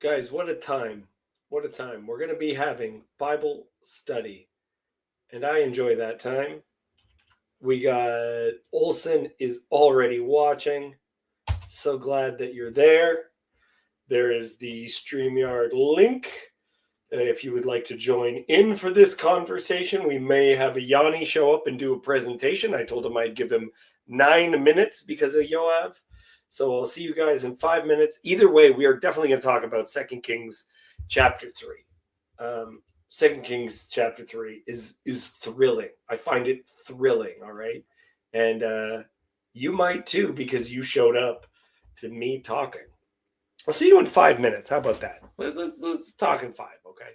Guys, what a time. What a time. We're going to be having Bible study, and I enjoy that time. We got Olson is already watching. So glad that you're there. There is the StreamYard link. If you would like to join in for this conversation, we may have a Yanni show up and do a presentation. I told him I'd give him 9 minutes because of Yoav. So I'll see you guys in 5 minutes. Either way, we are definitely going to talk about 2 Kings chapter 3. 2 Kings chapter 3 is thrilling. I find it thrilling, all right? And you might too because you showed up to me talking. I'll see you in 5 minutes. How about that? Let's talk in 5, okay?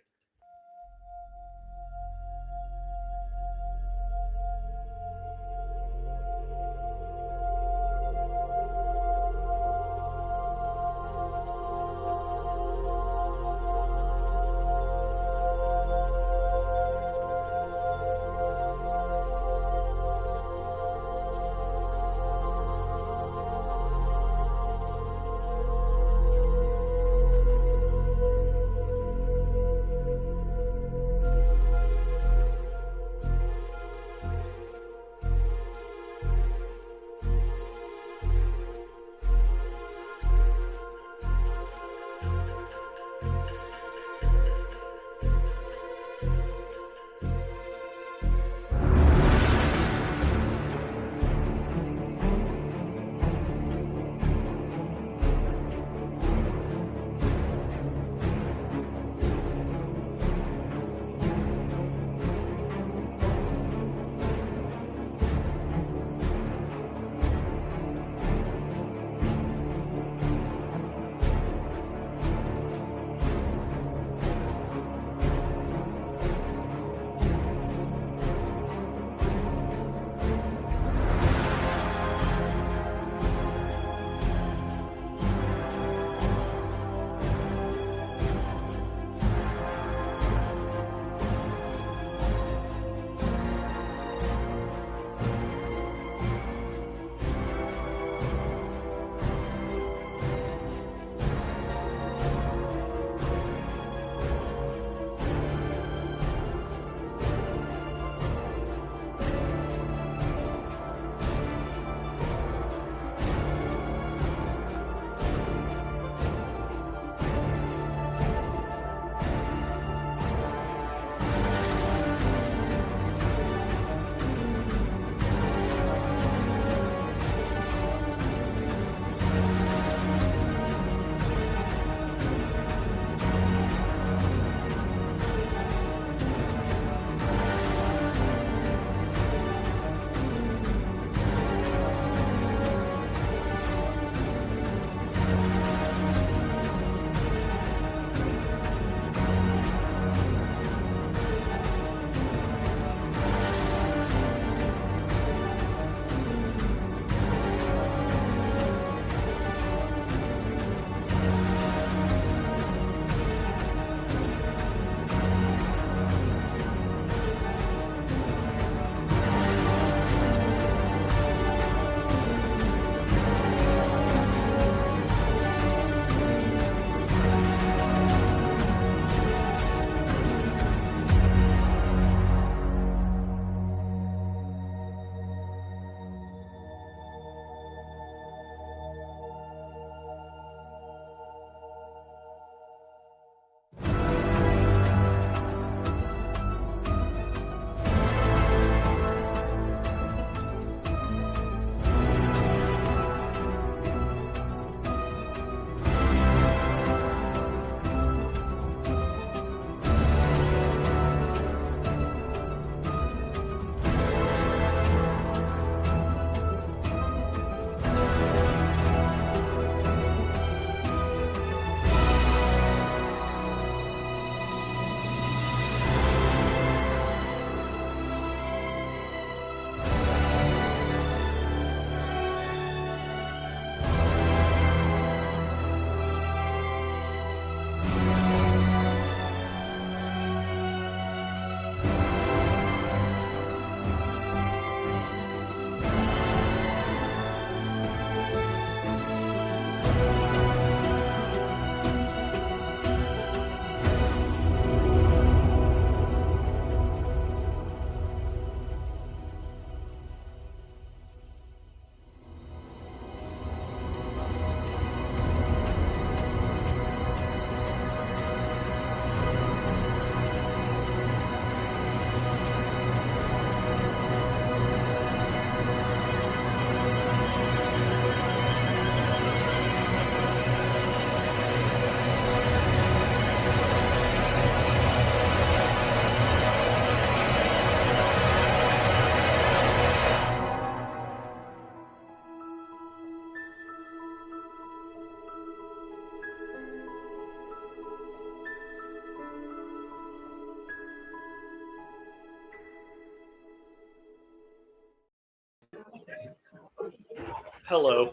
Hello.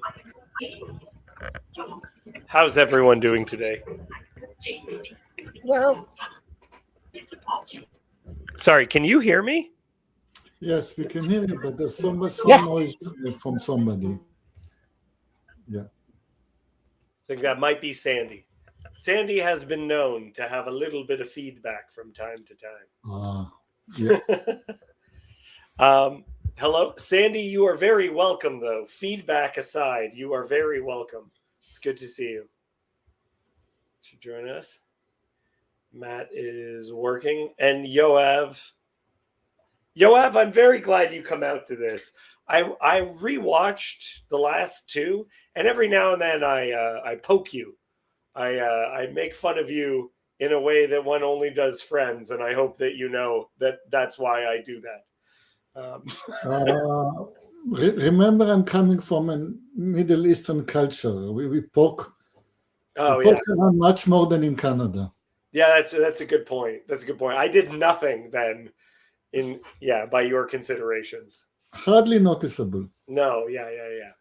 How's everyone doing today? Well, Sorry, can you hear me? Yes, we can hear you, but there's so much Yeah. noise from somebody. Yeah. I think that might be Sandy. Sandy has been known to have a little bit of feedback from time to Yeah. time. Hello, Sandy. You are very welcome, though. Feedback aside, you are very welcome. It's good to see you. Should join us. Matt is working, and Yoav. Yoav, I'm very glad you come out to this. I rewatched the last two, and every now and then I poke you. I make fun of you in a way that one only does friends, and I hope that you know that that's why I do that. Remember, I'm coming from a Middle Eastern culture. We poke Oh yeah, around much more than in Canada. yeah. That's a good point. That's a good point. I did nothing then. By your considerations. Hardly noticeable. No, yeah.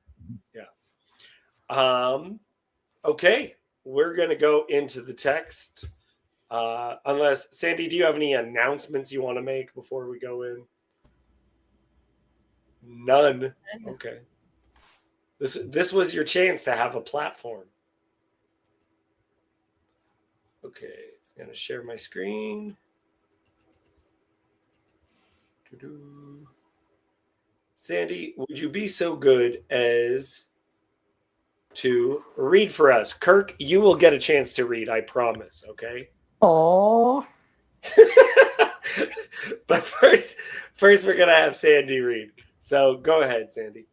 Okay, we're gonna go into the text. Unless Sandy, do you have any announcements you want to make before we go in? None. Okay. This was your chance to have a platform. Okay, I'm gonna share my screen. Sandy, would you be so good as to read for us? Kirk, you will get a chance to read, I promise, okay? oh, But first we're gonna have Sandy read. So go ahead, Sandy.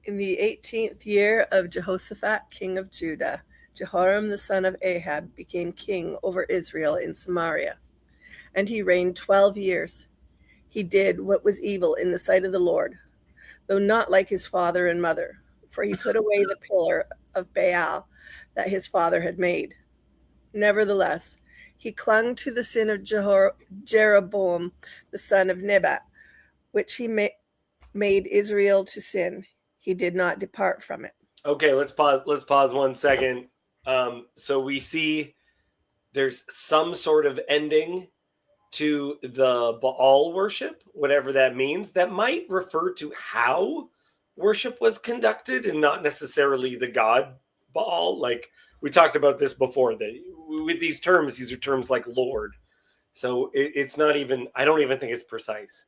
in the 18th year of Jehoshaphat, king of Judah, Jehoram the son of Ahab became king over Israel in Samaria, and he reigned 12 years. He did what was evil in the sight of the Lord, though not like his father and mother, for he put away the pillar of Baal that his father had made. Nevertheless, he clung to the sin of Jeroboam the son of Nebat, which he made Israel to sin. He did not depart from it. Okay, let's pause. Let's pause 1 second. So we see there's some sort of ending to the Baal worship, whatever that means. That might refer to how worship was conducted and not necessarily the god Baal. Like we talked about this before, that with these terms, these are terms like Lord. So it's not even, I don't even think it's precise.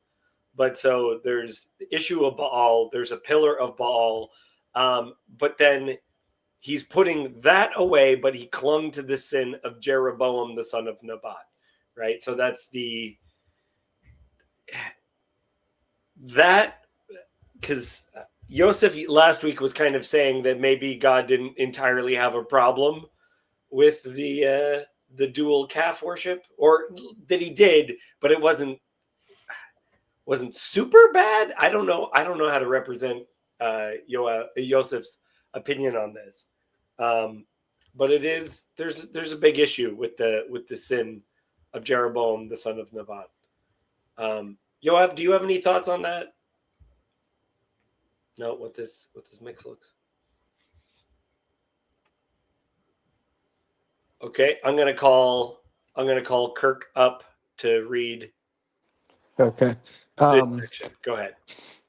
But so there's the issue of Baal, there's a pillar of Baal, but then he's putting that away, but he clung to the sin of Jeroboam, the son of Nebat, right? So that's because Yosef last week was kind of saying that maybe God didn't entirely have a problem with the dual calf worship, or that he did, but it wasn't super bad. I don't know how to represent Yosef's opinion on this, but it is there's a big issue with the sin of Jeroboam the son of Nebat. Yoav, do you have any thoughts on that? No, what this mix looks. Okay, I'm gonna call Kirk up to read Okay. this section. Go ahead.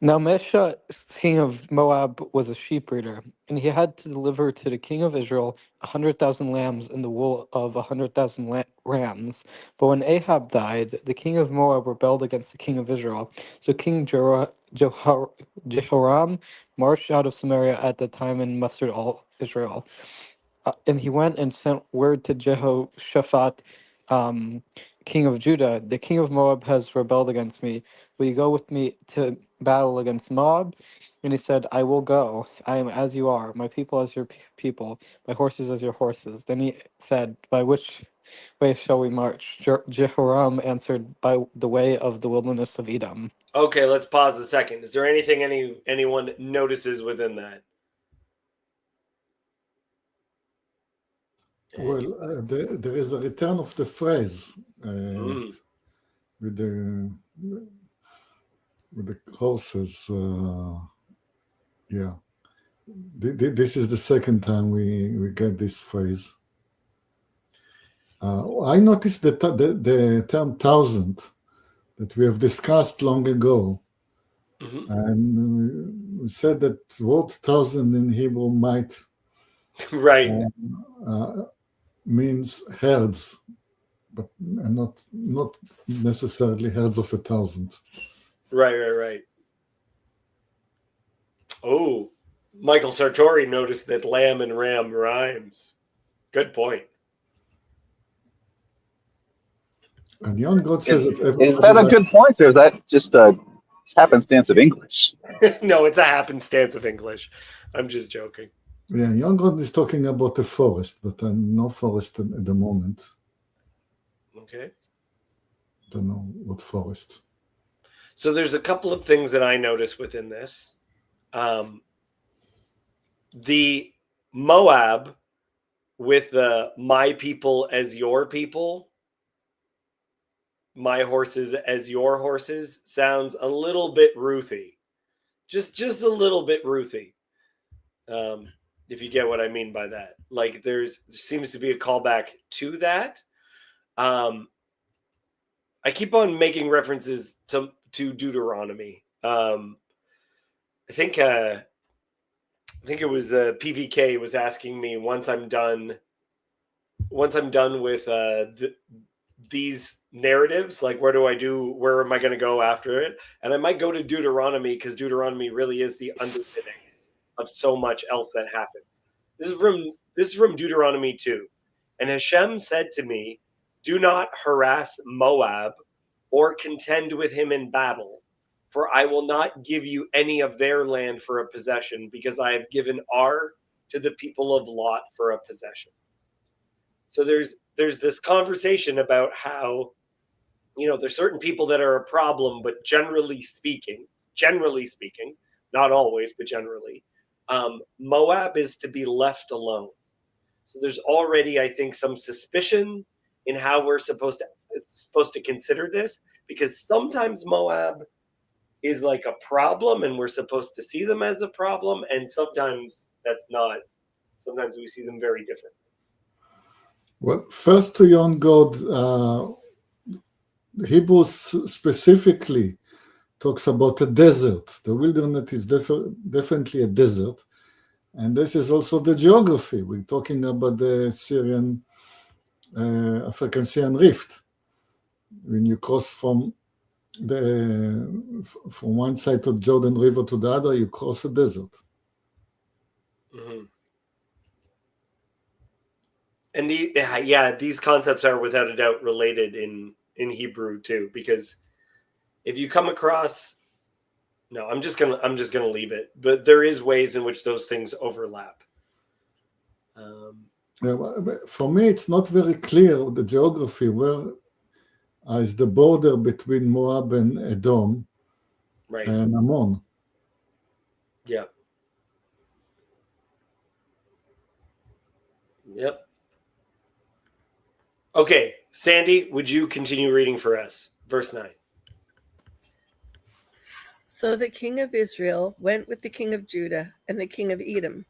Now Mesha, king of Moab, was a sheep breeder, and he had to deliver to the king of Israel 100,000 lambs and the wool of 100,000 rams. But when Ahab died, the king of Moab rebelled against the king of Israel. So King Jehoram marched out of Samaria at the time and mustered all Israel. And he went and sent word to Jehoshaphat, king of Judah, the king of Moab has rebelled against me. Will you go with me to battle against Moab? And he said, I will go. I am as you are, my people as your people, my horses as your horses. Then he said, by which way shall we march? Jehoram answered, by the way of the wilderness of Edom. Okay, let's pause a second. Is there anything anyone notices within that? Well, there is a return of the phrase with the horses. Yeah. This is the second time we get this phrase. I noticed the term thousand that we have discussed long ago. Mhm. And we said that word thousand in Hebrew might Right. means herds, but not necessarily herds of 1,000. Right. Oh, Michael Sartori noticed that lamb and ram rhymes. Good point. And Jon God says that Is that a good point, or is that just a happenstance of English? No, it's a happenstance of English. I'm just joking. Yeah, Jon God is talking about the forest, but no forest at the moment. Okay. Don't know what forest. So there's a couple of things that I notice within this. The Moab with the my people as your people, my horses as your horses sounds a little bit Ruthy. Just a little bit Ruthy. If you get what I mean by that. Like there seems to be a callback to that. I keep on making references to Deuteronomy. I think it was PVK was asking me once I'm done with these narratives, like where am I going to go after it? And I might go to Deuteronomy because Deuteronomy really is the underpinning of so much else that happens. This is from Deuteronomy 2. And Hashem said to me, do not harass Moab or contend with him in battle, for I will not give you any of their land for a possession, because I have given Ar to the people of Lot for a possession. So there's this conversation about how, there's certain people that are a problem, but generally speaking, not always, but generally, Moab is to be left alone. So there's already, I think, some suspicion in how we're supposed to consider this, because sometimes Moab is like a problem and we're supposed to see them as a problem, and sometimes that's not. Sometimes we see them very different. Well, first to Jon God, Hebrews specifically talks about a desert. The wilderness is definitely a desert. And this is also the geography. We're talking about the Syrian, African Syrian Rift. When you cross from one side of Jordan River to the other, you cross a desert. Mm-hmm. And these concepts are without a doubt related in Hebrew too, because if you come across, no, I'm just gonna leave it. But there is ways in which those things overlap. For me, it's not very clear the geography where is the border between Moab and Edom, right, and Ammon. Yeah. Yep. Okay, Sandy, would you continue reading for us? Verse 9. So the king of Israel went with the king of Judah and the king of Edom.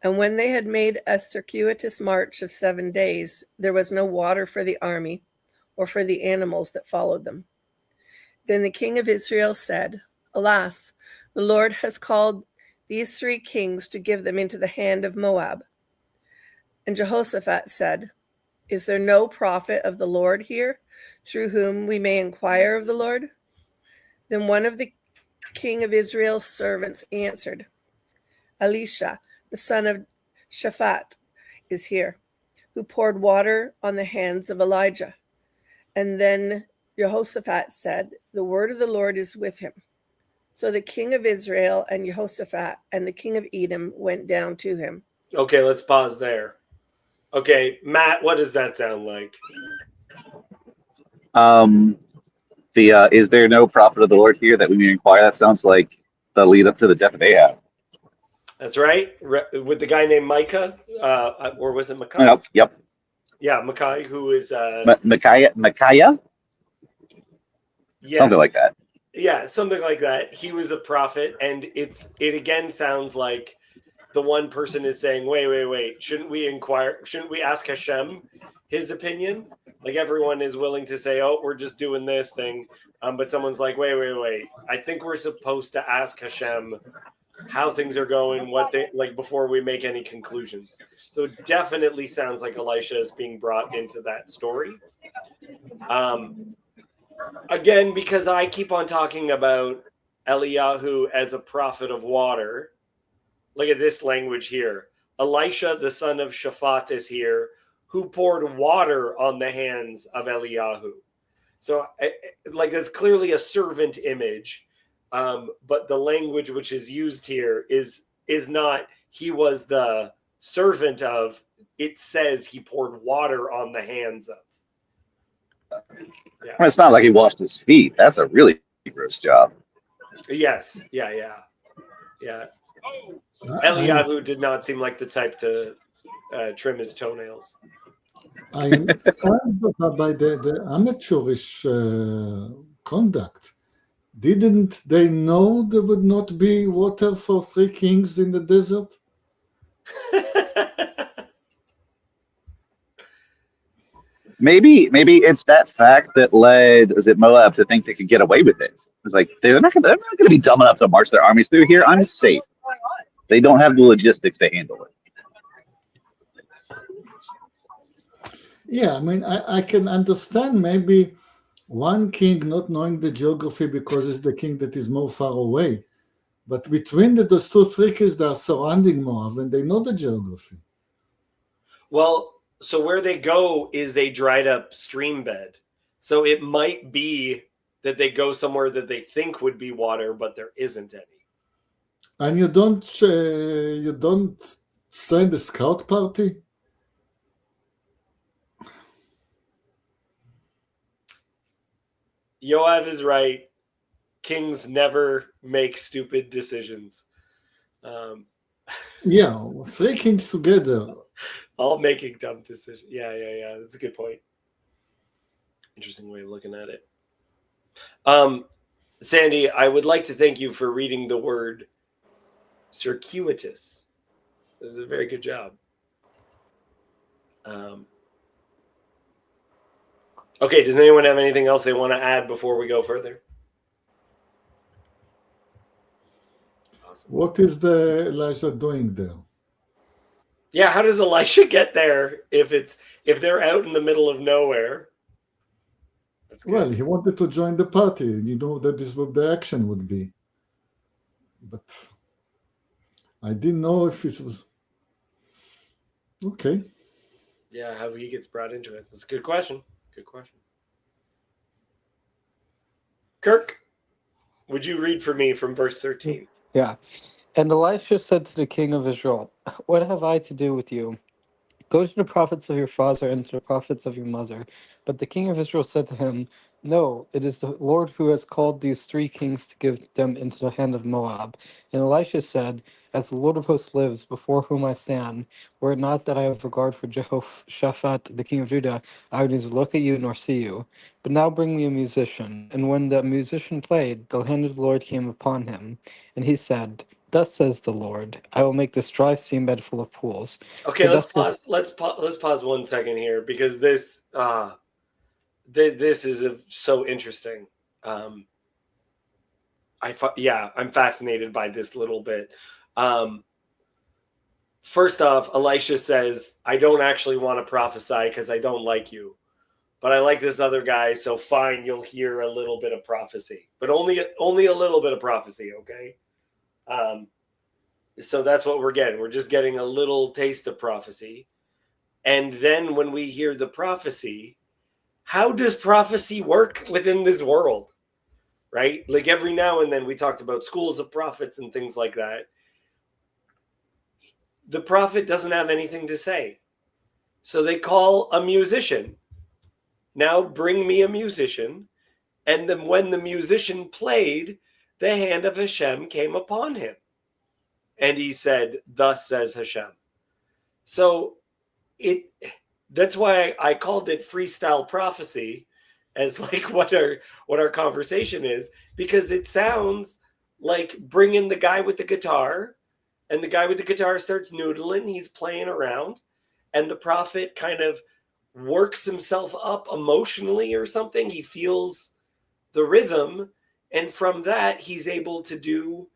And when they had made a circuitous march of 7 days, there was no water for the army or for the animals that followed them. Then the king of Israel said, Alas, the Lord has called these 3 kings to give them into the hand of Moab. And Jehoshaphat said, Is there no prophet of the Lord here, through whom we may inquire of the Lord? Then one of the king of Israel's servants answered, Elisha, the son of Shaphat, is here, who poured water on the hands of Elijah. And then Jehoshaphat said, The word of the Lord is with him. So the king of Israel and Jehoshaphat and the king of Edom went down to him. Okay, let's pause there. Okay, Matt, what does that sound like? Is there no prophet of the Lord here that we may inquire? That sounds like the lead up to the death of Ahab. That's right, with the guy named Micah, or was it Micaiah? Yep. Yeah, Micaiah, who is Micaiah. Yes. Something like that. Yeah, something like that. He was a prophet, and it again sounds like the one person is saying, wait, shouldn't we ask Hashem his opinion? Like everyone is willing to say, oh, we're just doing this thing. But someone's like, wait. I think we're supposed to ask Hashem how things are going, what they like before we make any conclusions. So it definitely sounds like Elisha is being brought into that story. Again, because I keep on talking about Eliyahu as a prophet of water. Look at this language here. Elisha, the son of Shaphat, is here, who poured water on the hands of Eliyahu. So, like, that's clearly a servant image. But the language which is used here is not he was the servant of. It says he poured water on the hands of. Yeah. Well, it's not like he washed his feet. That's a really gross job. Yes. Yeah. Eliyahu did not seem like the type to trim his toenails. I'm found by the amateurish conduct. Didn't they know there would not be water for 3 kings in the desert? Maybe it's that fact that led Moab to think they could get away with it. It's like they're not going to be dumb enough to march their armies through here. I'm safe. They don't have the logistics to handle it. Yeah, I mean, I can understand maybe one king not knowing the geography because it's the king that is more far away. But between those 3 kings that are surrounding Moab, and they know the geography. Well, so where they go is a dried up stream bed. So it might be that they go somewhere that they think would be water, but there isn't any. And you don't send a scout party? Yoav is right. Kings never make stupid decisions. Yeah, 3 kings together. All making dumb decisions. Yeah. That's a good point. Interesting way of looking at it. Sandy, I would like to thank you for reading the word circuitous. It was a very good job. Okay, does anyone have anything else they want to add before we go further? Awesome. What is the Elijah doing there? Yeah, how does Elisha get there if they're out in the middle of nowhere? Well, he wanted to join the party. You know that is what the action would be. But I didn't know if it was okay. Yeah, how he gets brought into it. That's a good question. Good question. Kirk, would you read for me from verse 13? Yeah. And Elisha said to the king of Israel, "What have I to do with you? Go to the prophets of your father and to the prophets of your mother." But the king of Israel said to him, "No, it is the Lord who has called these 3 kings to give them into the hand of Moab." And Elisha said, "As the Lord of hosts lives, before whom I stand, were it not that I have regard for Jehoshaphat, the king of Judah, I would neither look at you nor see you. But now bring me a musician." And when the musician played, the hand of the Lord came upon him. And he said, "Thus says the Lord, I will make this dry stream bed full of pools." Okay, let's pause. Let's pause 1 second here because this is so interesting. I'm fascinated by this little bit. First off, Elisha says, "I don't actually want to prophesy because I don't like you, but I like this other guy. So fine, you'll hear a little bit of prophecy, but only a little bit of prophecy, okay?" So that's what we're getting. We're just getting a little taste of prophecy. And then when we hear the prophecy, how does prophecy work within this world? Right? Like every now and then we talked about schools of prophets and things like that. The prophet doesn't have anything to say. So they call a musician. Now bring me a musician. And then when the musician played, the hand of Hashem came upon him. And he said, "Thus says Hashem." So that's why I called it freestyle prophecy as like what our conversation is, because it sounds like bring in the guy with the guitar and the guy with the guitar starts noodling. He's playing around, and the prophet kind of works himself up emotionally or something. He feels the rhythm, and from that he's able to do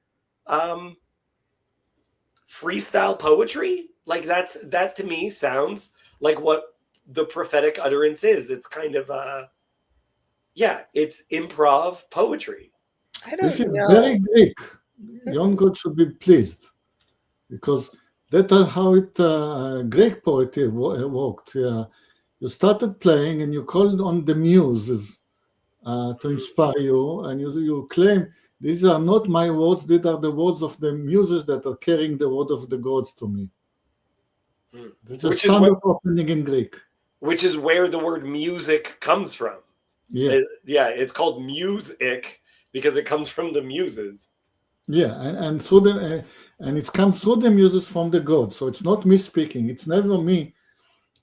freestyle poetry. Like that to me sounds like what the prophetic utterance is. It's kind of it's improv poetry. I This don't is know. very Greek. Young God should be pleased because that's how it Greek poetry worked. You started playing and you called on the muses to inspire you, and you claim these are not my words; these are the words of the muses that are carrying the word of the gods to me. It's a standard opening in Greek. Which is where the word music comes from. Yeah, It's called music because it comes from the muses. yeah, and through the and it comes through the muses from the gods. So it's not me speaking. It's never me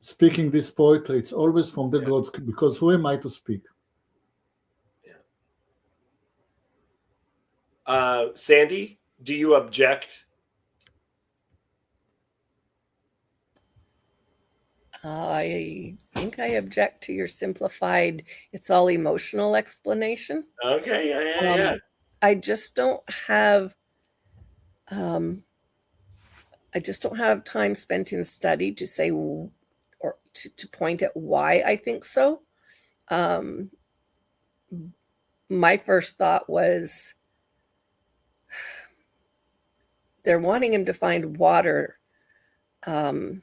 speaking this poetry. It's always from the gods, because who am I to speak? Sandy, do you object? I think I object to your simplified, it's all emotional explanation. Okay, yeah. I just don't have I just don't have time spent in study to say or to point at why I think so. My first thought was they're wanting him to find water. And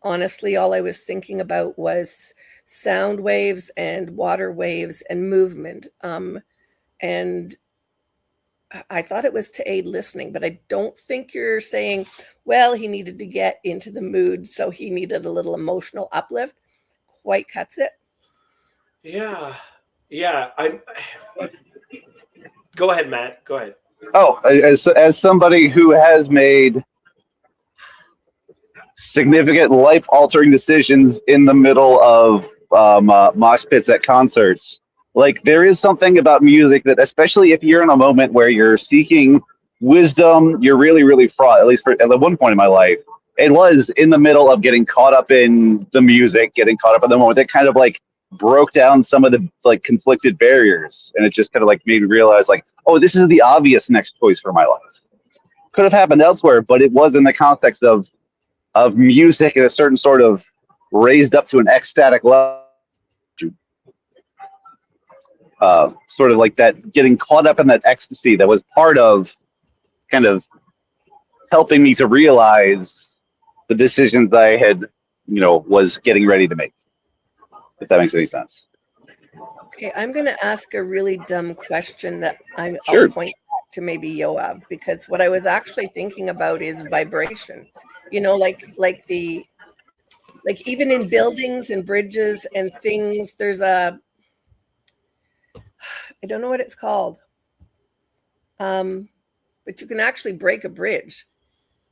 honestly, all I was thinking about was sound waves and water waves and movement. And I thought it was to aid listening, but I don't think you're saying, well, he needed to get into the mood, so he needed a little emotional uplift. Quite cuts it. Yeah. Go ahead, Matt. Go ahead. Oh, as somebody who has made significant life-altering decisions in the middle of mosh pits at concerts, like there is something about music that, especially if you're in a moment where you're seeking wisdom, you're really, really fraught. At least at one point in my life, it was in the middle of getting caught up in the music, getting caught up in the moment. That kind of like broke down some of the like conflicted barriers, and it just kind of like made me realize, like, oh, this is the obvious next choice for my life. Could have happened elsewhere, but it was in the context of music and a certain sort of raised up to an ecstatic level. Sort of like that, getting caught up in that ecstasy that was part of kind of helping me to realize the decisions that I had, was getting ready to make. If that makes any sense. Okay, I'm going to ask a really dumb question that I'll point back to maybe Yoav, because what I was actually thinking about is vibration. Like even in buildings and bridges and things, there's I don't know what it's called. But you can actually break a bridge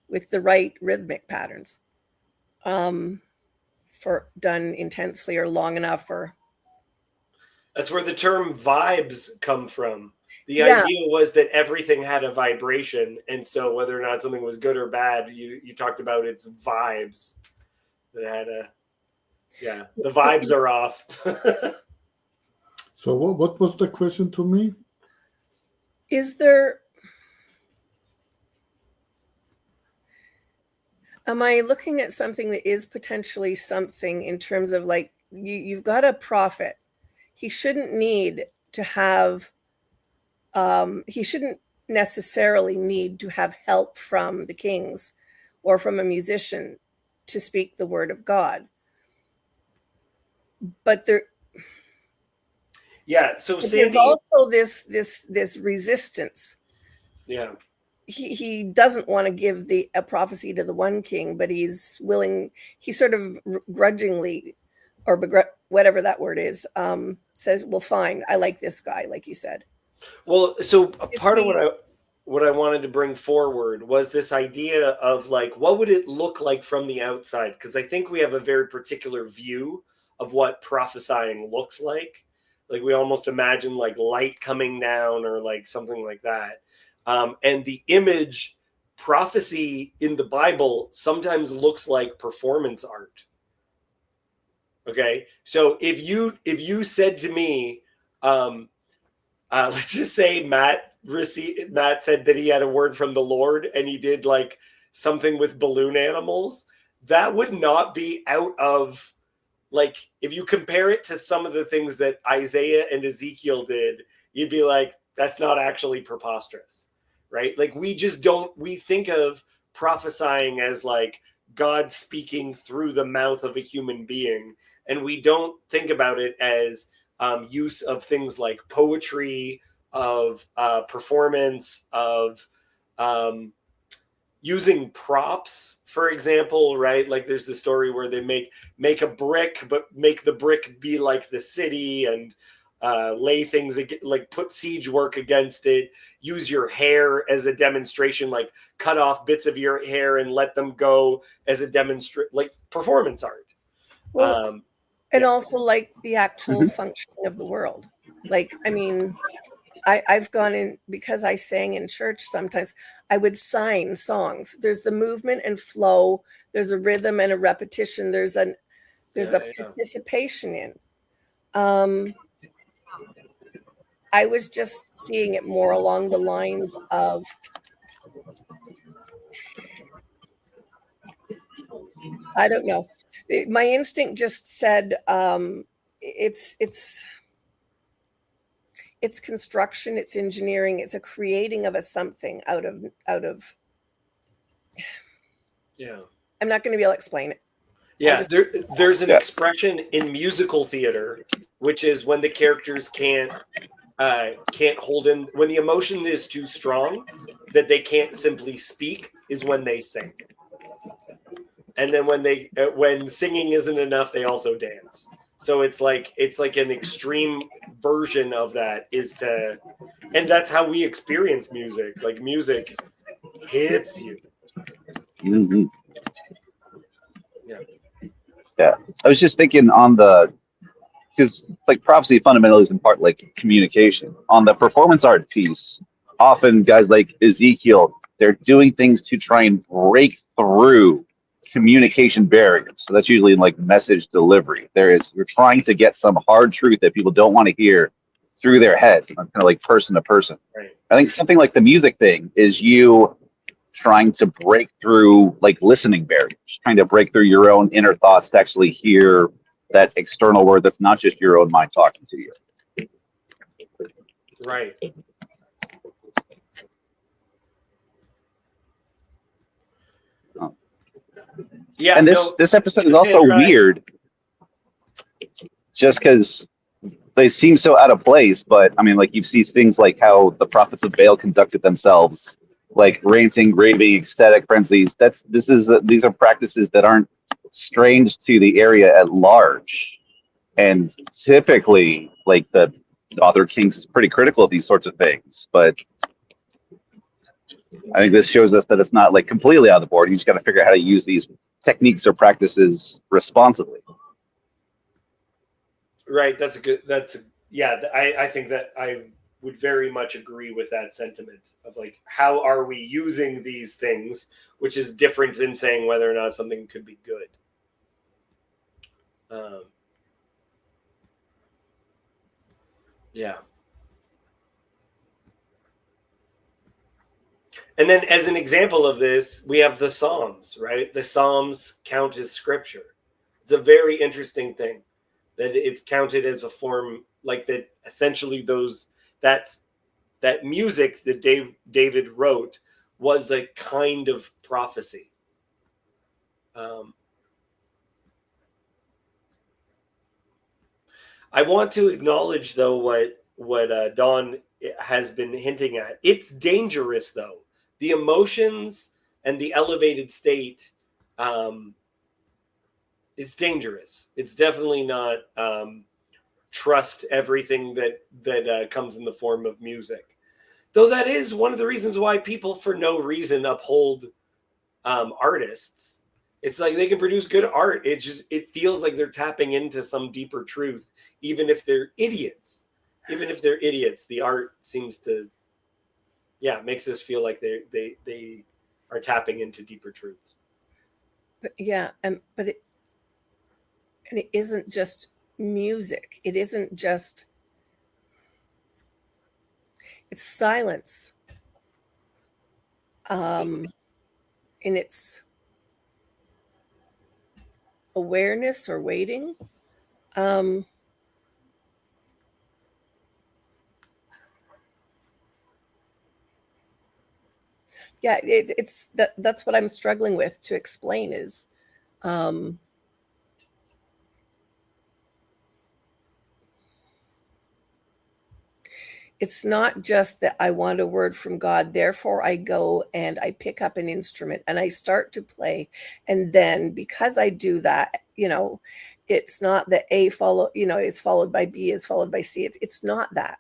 with the right rhythmic patterns. For done intensely or long enough, or that's where the term vibes come from. The idea was that everything had a vibration, and so whether or not something was good or bad, you talked about its vibes. That had the vibes are off. So what was the question to me? Am I looking at something that is potentially something in terms of, like, you've got a prophet. He shouldn't need to have, he shouldn't necessarily need to have help from the kings or from a musician to speak the word of God. But so there's Sandy, also this resistance. Yeah. He doesn't want to give a prophecy to the one king, but he's willing, he sort of grudgingly, or whatever that word is, says, well, fine, I like this guy, like you said. Well, so part of what I wanted to bring forward was this idea of, like, what would it look like from the outside? Because I think we have a very particular view of what prophesying looks like. Like, we almost imagine like light coming down or like something like that. And the image prophecy in the Bible sometimes looks like performance art. Okay, so if you said to me, let's just say Matt said that he had a word from the Lord and he did like something with balloon animals, that would not be out of, like, if you compare it to some of the things that Isaiah and Ezekiel did, you'd be like, that's not actually preposterous, right? Like, we think of prophesying as like God speaking through the mouth of a human being, and we don't think about it as use of things like poetry, of performance, of using props, for example, right? Like, there's the story where they make a brick, but make the brick be like the city, and lay things like put siege work against it. Use your hair as a demonstration, like cut off bits of your hair and let them go as a demonstration, like performance art. Well, and yeah. also like the actual functioning of the world. Like, I mean, I've gone in, because I sang in church sometimes, I would sign songs. There's the movement and flow, there's a rhythm and a repetition, there's a participation in. I was just seeing it more along the lines of, I don't know. My instinct just said it's construction, it's engineering, it's a creating of a something out of. Yeah. I'm not going to be able to explain it. Yeah, there's an expression in musical theater, which is when the characters can't hold in, when the emotion is too strong, that they can't simply speak, is when they sing. And then when singing isn't enough, they also dance. So it's like an extreme version of that and that's how we experience music. Like, music hits you. Mm-hmm. Yeah. Yeah. I was just thinking because like prophecy fundamentally is in part like communication. On the performance art piece, often guys like Ezekiel, they're doing things to try and break through communication barriers. So that's usually in like message delivery. You're trying to get some hard truth that people don't want to hear through their heads. That's kind of like person to person. Right. I think something like the music thing is you trying to break through like listening barriers, trying to break through your own inner thoughts to actually hear that external word that's not just your own mind talking to you. Right. Yeah. And this episode is also weird just because they seem so out of place. But I mean, like, you see things like how the prophets of Baal conducted themselves, like ranting, raving, ecstatic frenzies. These are practices that aren't strange to the area at large. And typically, like, the author Kings is pretty critical of these sorts of things. But I think this shows us that it's not like completely out of the board. You just got to figure out how to use these techniques or practices responsibly. Right. I think that I would very much agree with that sentiment of, like, how are we using these things, which is different than saying whether or not something could be good. Yeah. And then, as an example of this, we have the Psalms, right? The Psalms count as scripture. It's a very interesting thing that it's counted as a form, like that. Essentially, that music that David wrote was a kind of prophecy. I want to acknowledge, though, what Dawn has been hinting at. It's dangerous, though. The emotions and the elevated state, it's dangerous. It's definitely not trust everything that comes in the form of music. Though that is one of the reasons why people, for no reason, uphold artists. It's like they can produce good art. It feels like they're tapping into some deeper truth, even if they're idiots. Even if they're idiots, the art seems to yeah, it makes us feel like they are tapping into deeper truths. But yeah, and it isn't just music. It isn't just, it's silence. In its awareness or waiting. Yeah, it's that's what I'm struggling with to explain is it's not just that I want a word from God, therefore I go and I pick up an instrument and I start to play. And then because I do that, it's not that A is followed by B is followed by C. It's not that.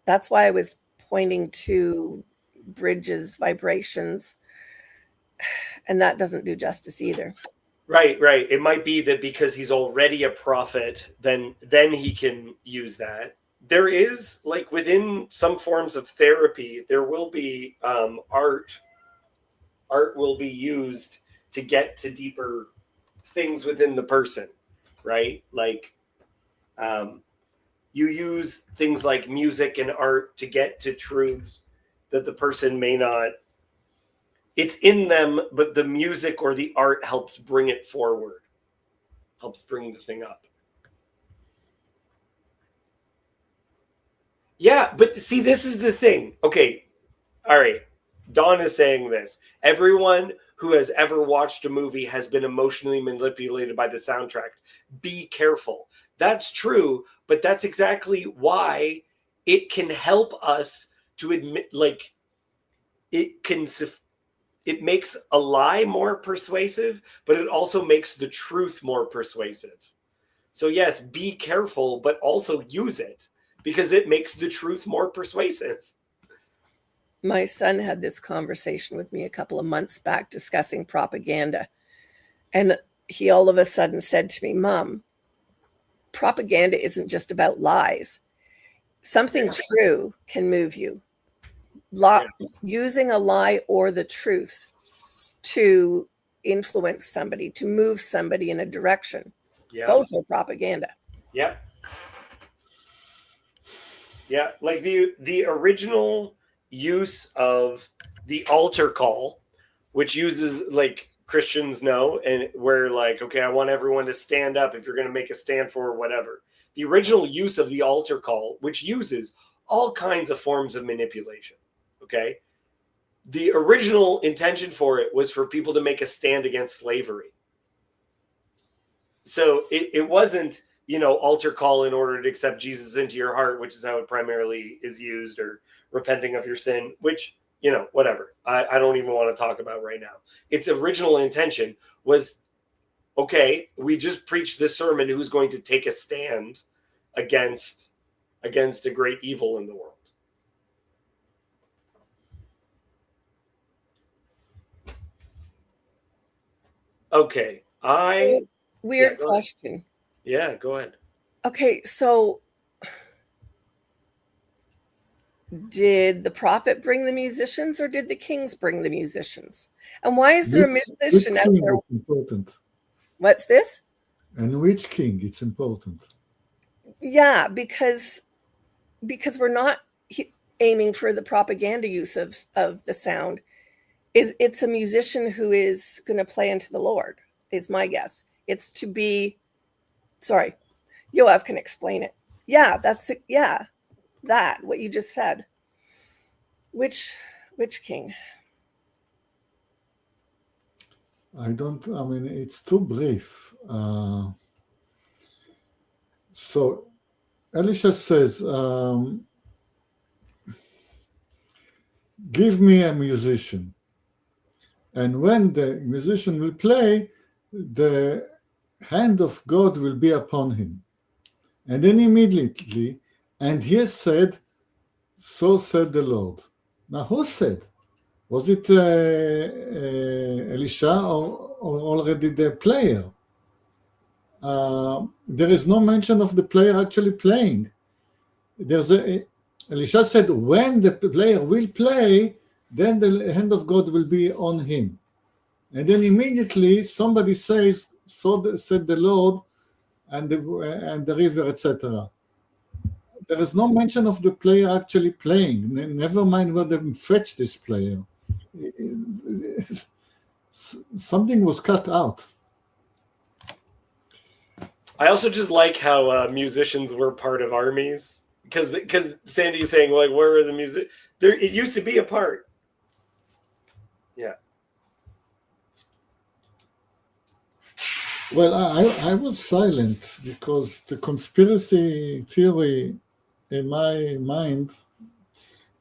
That's why I was pointing to Bridges' vibrations, and that doesn't do justice either. Right. It might be that because he's already a prophet, then he can use that. There is, like, within some forms of therapy, there will be art will be used to get to deeper things within the person, right? Like you use things like music and art to get to truths that the person may not, it's in them, but the music or the art helps bring it forward, helps bring the thing up. Yeah, but see, this is the thing. Okay, all right. Dawn is saying this. Everyone who has ever watched a movie has been emotionally manipulated by the soundtrack. Be careful. That's true, but that's exactly why it can help us to admit, like, it makes a lie more persuasive, but it also makes the truth more persuasive. So yes, be careful, but also use it because it makes the truth more persuasive. My son had this conversation with me a couple of months back discussing propaganda. And he all of a sudden said to me, Mom, propaganda isn't just about lies. Something true can move you. Using a lie or the truth to influence somebody, to move somebody in a direction. Yeah. Both are propaganda. Yeah. Yeah. Like the original use of the altar call, which uses, like, Christians know, and where, like, okay, I want everyone to stand up if you're going to make a stand for whatever. The original use of the altar call, which uses all kinds of forms of manipulation. Okay. The original intention for it was for people to make a stand against slavery. So it wasn't, altar call in order to accept Jesus into your heart, which is how it primarily is used, or repenting of your sin, which, whatever. I don't even want to talk about right now. Its original intention was, okay, we just preached this sermon who's going to take a stand against a great evil in the world. Okay. Weird question. Yeah, go ahead. Okay, so did the prophet bring the musicians or did the kings bring the musicians? And why is there a musician out there? It's important. What's this? And which king? It's important. Yeah, because we're not aiming for the propaganda use of the sound. It's a musician who is going to play unto the Lord, is my guess. It's to be, sorry, Yoav can explain it. Yeah, that's it. Yeah, that, what you just said. Which king? It's too brief. So Elisha says, give me a musician. And when the musician will play, the hand of God will be upon him. And then immediately, and he said, so said the Lord. Now, who said? Was it Elisha or already the player? There is no mention of the player actually playing. Elisha said, when the player will play, then the hand of God will be on him. And then immediately somebody says, so said the Lord, and the river, etc. There is no mention of the player actually playing. Never mind where they fetch this player. Something was cut out. I also just like how musicians were part of armies, because Sandy's saying, like, where are the music? There, it used to be a part. Yeah. Well, I was silent because the conspiracy theory in my mind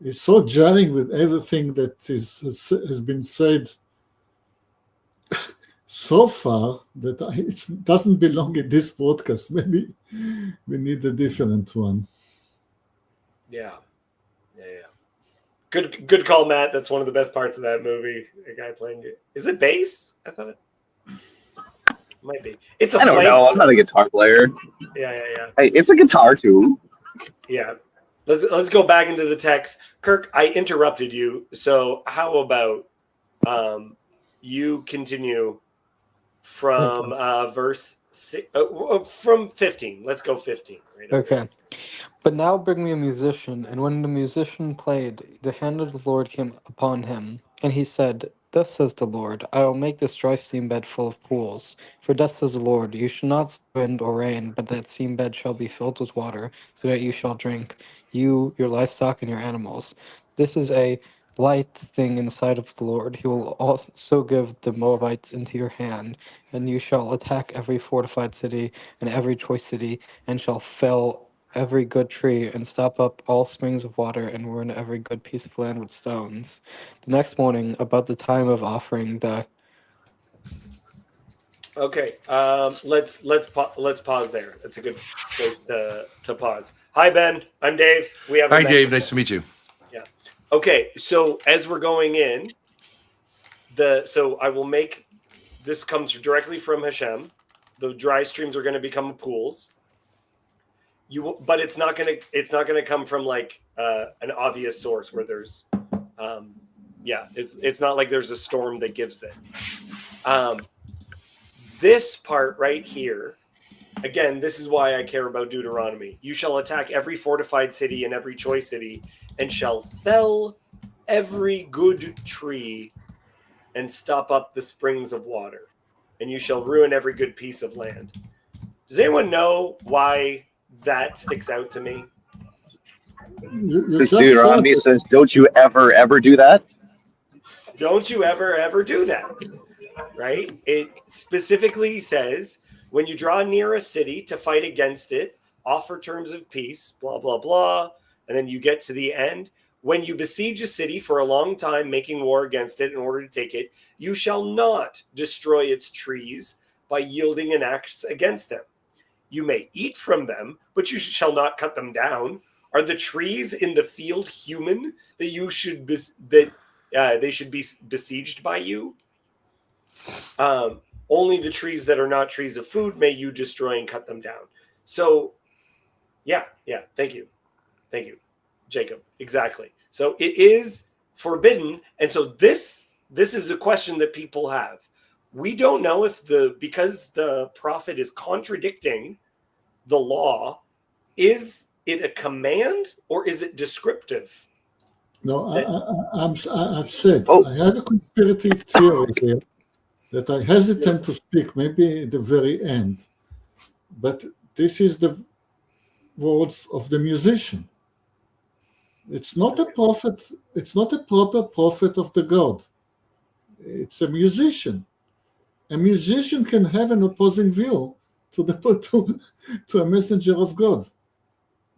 is so jarring with everything that has been said so far that it doesn't belong in this podcast. Maybe we need a different one. Yeah. Good call, Matt. That's one of the best parts of that movie. A guy playing it. Is it bass? I thought it might be. It's a I don't know. I'm not a guitar player. Yeah. Hey, it's a guitar too. Yeah. Let's go back into the text. Kirk, I interrupted you. So how about you continue from verse 6, from 15. Let's go 15. Right? Okay. But now bring me a musician. And when the musician played, the hand of the Lord came upon him. And he said, Thus says the Lord, I will make this dry stream bed full of pools. For thus says the Lord, you shall not see wind or rain, but that stream bed shall be filled with water, so that you shall drink, you, your livestock, and your animals. This is a light thing in the sight of the Lord. He will also give the Moabites into your hand, and you shall attack every fortified city and every choice city, and shall fell every good tree, and stop up all springs of water, and ruin every good piece of land with stones. The next morning, about the time of offering the... Okay, let's pause there. That's a good place to pause. Hi, Ben. I'm Dave. Hi, Dave. Nice to meet you. Yeah. Okay, so as we're going in, so I will make this comes directly from Hashem. The dry streams are going to become pools. But it's not gonna come from like an obvious source where there's, it's not like there's a storm that gives that. This part right here, again, this is why I care about Deuteronomy. You shall attack every fortified city and every choice city, and shall fell every good tree, and stop up the springs of water, and you shall ruin every good piece of land. Does anyone know why that sticks out to me? This Deuteronomy says, don't you ever do that? Don't you ever do that, right? It specifically says, when you draw near a city to fight against it, offer terms of peace, blah, blah, blah. And then you get to the end. When you besiege a city for a long time, making war against it in order to take it, you shall not destroy its trees by yielding an axe against them. You may eat from them, but you shall not cut them down. Are the trees in the field human that you should they should be besieged by you? Only the trees that are not trees of food may you destroy and cut them down. So, yeah. Thank you, Jacob. Exactly. So it is forbidden, and so this is a question that people have. We don't know if because the prophet is contradicting the law, is it a command or is it descriptive? No, I've said, I have a conspiracy theory here that I hesitate to speak, maybe at the very end. But this is the words of the musician. It's not a prophet, it's not a proper prophet of the God. It's a musician. A musician can have an opposing view to a messenger of God.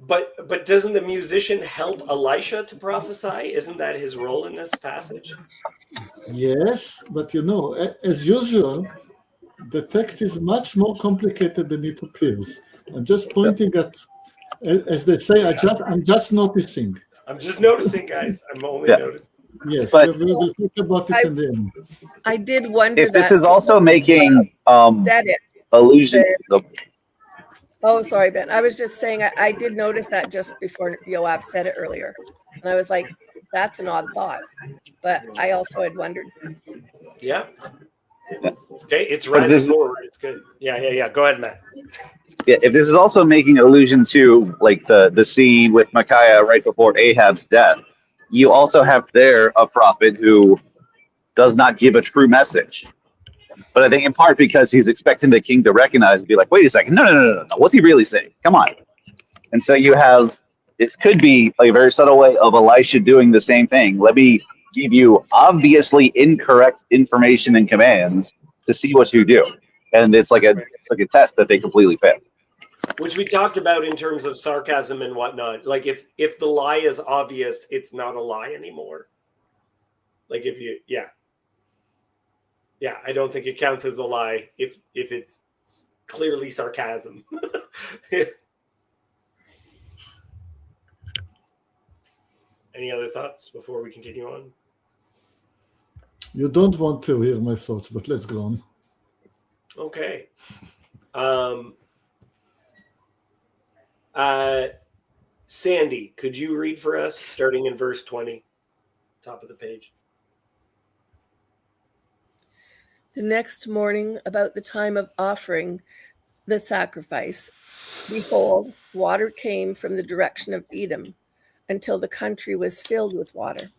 But doesn't the musician help Elisha to prophesy? Isn't that his role in this passage? Yes, but as usual, the text is much more complicated than it appears. I'm just pointing at, as they say, I'm just noticing. I'm just noticing, guys. I'm only noticing. Yes, but we will talk about it in the end. I did wonder if this is also making said it. allusion. Oh, sorry, Ben. I was just saying I did notice that just before Yoav said it earlier. And I was like, that's an odd thought. But I also had wondered. Yeah. Okay, it's But rising this, forward. It's good. Yeah. Go ahead, Matt. yeah, if this is also making allusion to like the scene with Micaiah right before Ahab's death, you also have there a prophet who does not give a true message. But I think in part because he's expecting the king to recognize and be like, wait a second, no. What's he really saying? Come on. And so you have, it could be a very subtle way of Elisha doing the same thing. Let me give you obviously incorrect information and commands to see what you do. And it's like a test that they completely fail. Which we talked about in terms of sarcasm and whatnot. Like if the lie is obvious, it's not a lie anymore. Like if you, yeah, I don't think it counts as a lie if it's clearly sarcasm. Any other thoughts before we continue on? You don't want to hear my thoughts, but let's go on. Okay. Sandy, could you read for us, starting in verse 20, top of the page? The next morning, about the time of offering the sacrifice, behold, water came from the direction of Edom until the country was filled with water.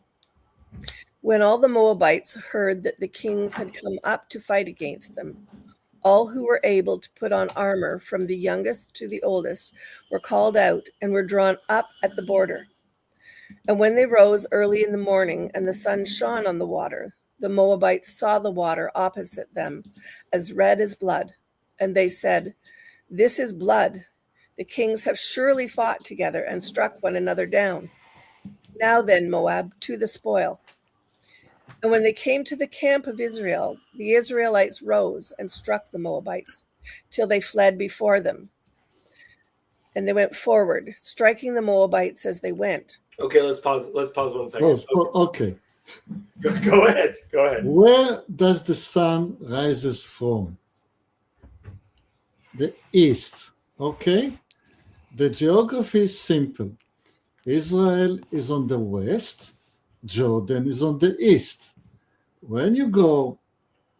When all the Moabites heard that the kings had come up to fight against them, all who were able to put on armor, from the youngest to the oldest, were called out and were drawn up at the border. And when they rose early in the morning and the sun shone on the water, the Moabites saw the water opposite them, as red as blood. And they said, "This is blood. The kings have surely fought together and struck one another down. Now then, Moab, to the spoil." And when they came to the camp of Israel, the Israelites rose and struck the Moabites till they fled before them. And they went forward, striking the Moabites as they went. Okay, let's pause 1 second. Okay. Go ahead. Where does the sun rises from? The east. Okay? The geography is simple. Israel is on the west, Jordan is on the east. When you go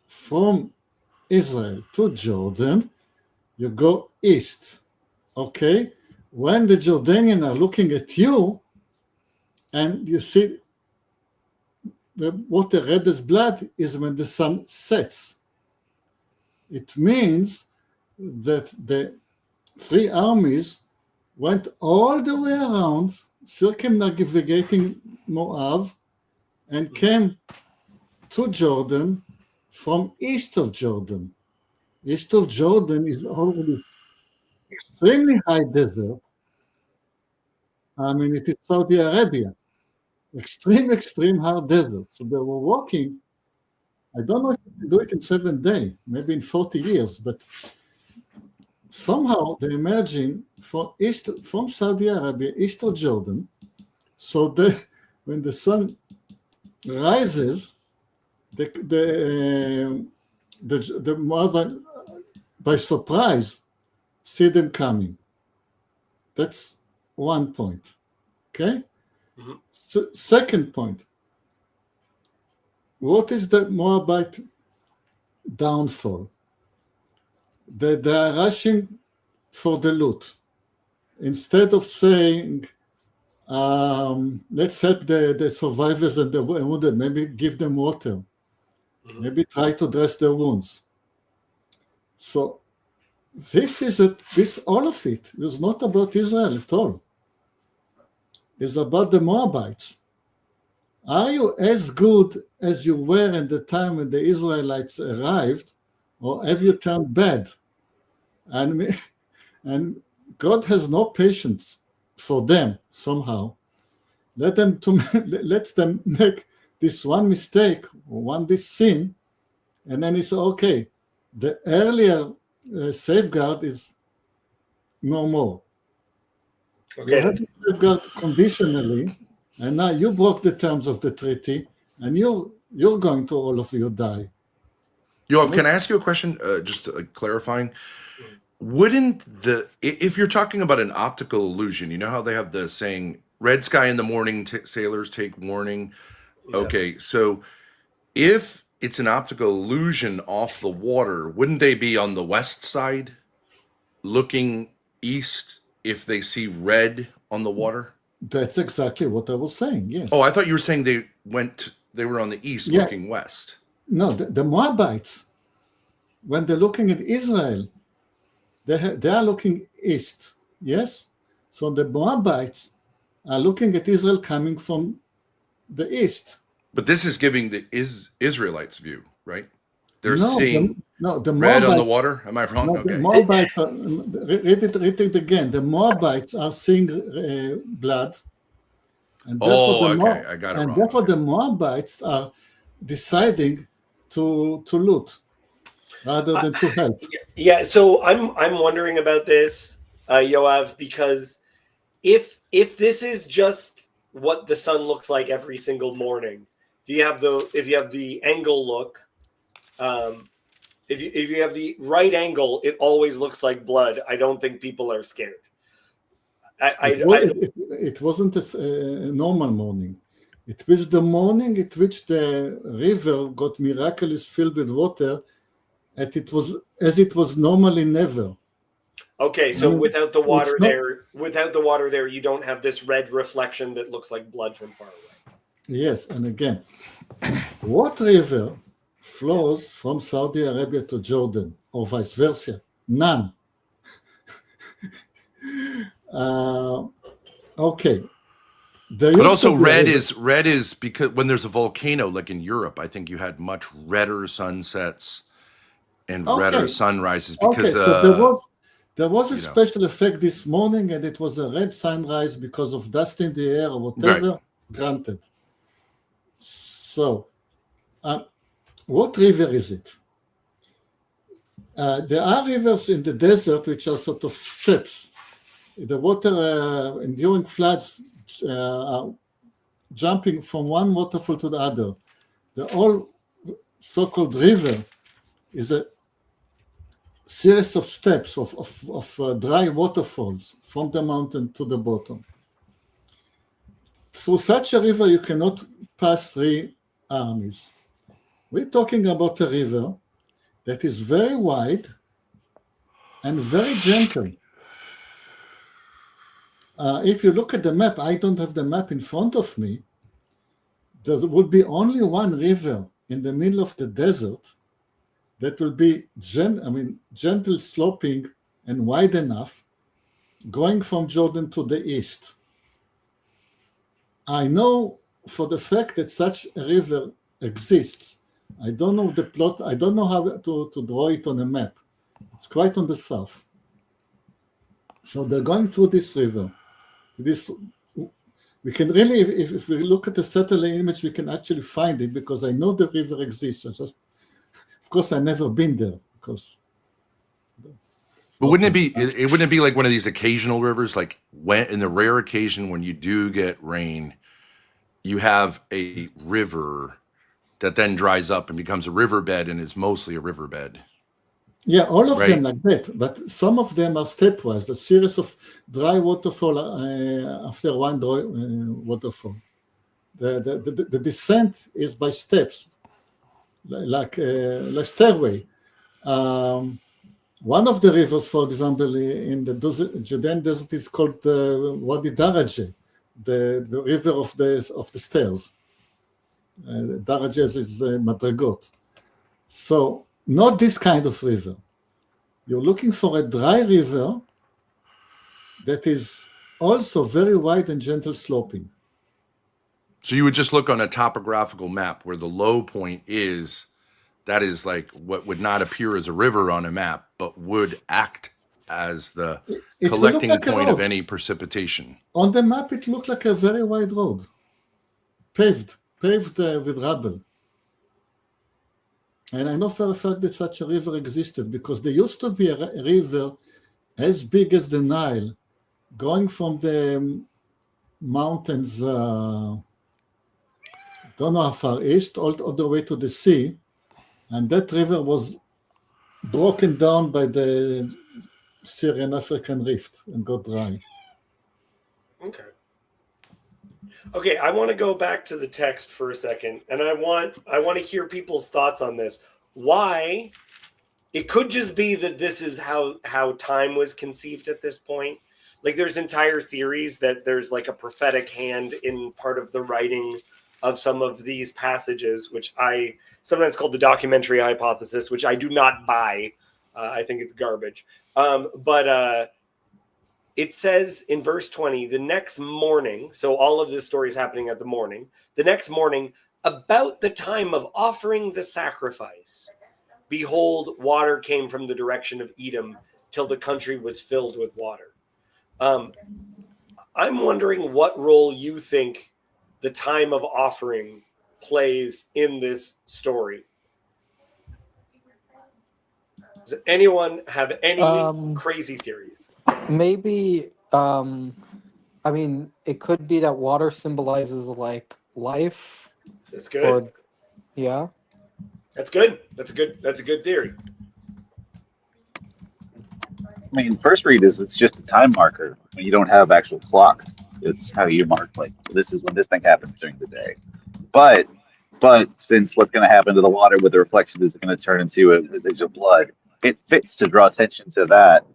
from Israel to Jordan, you go east. Okay? When the Jordanians are looking at you and you see the water red as blood, is when the sun sets. It means that the three armies went all the way around, circumnavigating Moab, and came to Jordan from east of Jordan. East of Jordan is already extremely high desert. I mean, it is Saudi Arabia. Extreme hard desert. So they were walking. I don't know if you can do it in 7 days, maybe in 40 years, but somehow they imagine from Saudi Arabia, east of Jordan, so that when the sun rises, the Moab, by surprise, see them coming. That's one point. Okay? Mm-hmm. Second point. What is the Moabite downfall? They are rushing for the loot. Instead of saying, let's help the survivors and the wounded, maybe give them water, maybe try to dress their wounds. So all of it is not about Israel at all. It's about the Moabites. Are you as good as you were at the time when the Israelites arrived, or have you turned bad? And God has no patience for them somehow. Let them make this one mistake, this sin, and then it's okay. The earlier safeguard is no more. Okay. You have to safeguard conditionally, and now you broke the terms of the treaty, and you're going to, all of you, die. Yoav, can I ask you a question? Just clarifying. wouldn't if you're talking about an optical illusion, you know how they have the saying, red sky in the morning, sailors take warning. Yeah. Okay, so if it's an optical illusion off the water, wouldn't they be on the west side looking east if they see red on the water? That's exactly what I was saying, yes. Oh, I thought you were saying they were on the east looking west. No, the Moabites, when they're looking at Israel, they are looking east, yes? So the Moabites are looking at Israel coming from the east. But this is giving the Israelites view, right? They're No, seeing the red on the Moabites, water. Am I wrong? no, Okay. the Moabites, read it again. The Moabites are seeing blood, and therefore okay, I got it wrong. Therefore the Moabites are deciding to loot rather than to help. Yeah, so I'm wondering about this, Yoav, because if this is just what the sun looks like every single morning, if you have the angle look, if you have the right angle, it always looks like blood. I don't think people are scared. It wasn't a normal morning. It was the morning at which the river got miraculously filled with water, and it was normally never. Okay, so without the water there, you don't have this red reflection that looks like blood from far away. Yes, and again, what river flows from Saudi Arabia to Jordan, or vice versa? None. Okay. But also red is because when there's a volcano, like in Europe, I think you had much redder sunsets and redder sunrises because so there was a special effect this morning, and it was a red sunrise because of dust in the air or whatever. Right. Granted. So, what river is it? There are rivers in the desert which are sort of steps. The water during floods are jumping from one waterfall to the other. The whole so-called river is a series of steps of dry waterfalls from the mountain to the bottom. Through such a river, you cannot pass 3 armies. We're talking about a river that is very wide and very gentle. If you look at the map, I don't have the map in front of me. There would be only one river in the middle of the desert that will be gentle sloping and wide enough, going from Jordan to the east. I know for the fact that such a river exists. I don't know the plot. I don't know how to draw it on a map. It's quite on the south. So they're going through this river. We can really, if we look at the satellite image, we can actually find it because I know the river exists. Of course, I've never been there because. But wouldn't it be like one of these occasional rivers, like when in the rare occasion when you do get rain, you have a river that then dries up and becomes a riverbed and is mostly a riverbed. Yeah, all of them like that, but some of them are stepwise. The series of dry waterfall after one dry waterfall. The descent is by steps, like stairway. One of the rivers, for example, in the Judean desert is called Wadi Darajeh, the river of the stairs. Darajeh is Madrigot. So not this kind of river. You're looking for a dry river that is also very wide and gentle sloping. So you would just look on a topographical map where the low point is. That is like what would not appear as a river on a map, but would act as the collecting point of any precipitation. On the map, it looked like a very wide road, paved with rubble. And I know for a fact that such a river existed because there used to be a river as big as the Nile, going from the mountains, don't know how far east, all the way to the sea. And that river was broken down by the Syrian-African rift and got dry. Okay. Okay, I want to go back to the text for a second, and I want to hear people's thoughts on this. Why? It could just be that this is how time was conceived at this point. Like there's entire theories that there's like a prophetic hand in part of the writing of some of these passages, which I sometimes called the documentary hypothesis, which I do not buy. I think it's garbage. But it says in verse 20, the next morning, so all of this story is happening at the morning, the next morning, about the time of offering the sacrifice, behold, water came from the direction of Edom till the country was filled with water. I'm wondering what role you think the time of offering plays in this story. Does anyone have any crazy theories? Maybe, I mean, it could be that water symbolizes like life. That's good. Or, yeah. That's good. That's good. That's a good theory. I mean, first read is it's just a time marker when you don't have actual clocks. It's how you mark, like, this is when this thing happens during the day. But since what's going to happen to the water with the reflection is going to turn into a visage of blood, it fits to draw attention to that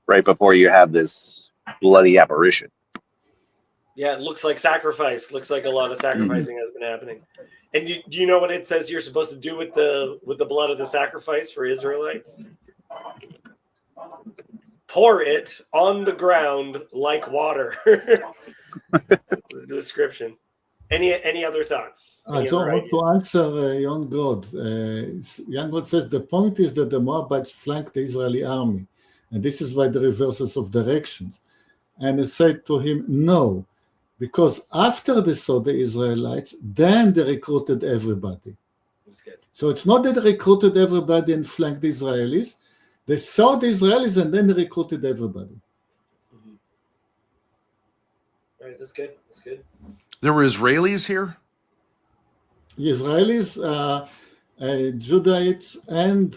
right before you have this bloody apparition. Yeah, it looks like sacrifice. Looks like a lot of sacrificing has been happening. And do you know what it says you're supposed to do with the blood of the sacrifice for Israelites? Pour it on the ground like water. That's the description. Any other thoughts? I don't want to answer young God. Young God says the point is that the Moabites flanked the Israeli army, and this is why the reversals of directions. And he said to him, no, because after they saw the Israelites, then they recruited everybody. That's good. So it's not that they recruited everybody and flanked the Israelis. They saw the Israelis and then they recruited everybody. Mm-hmm. All right, that's good. That's good. There were Israelis here? Israelis, Judahites, and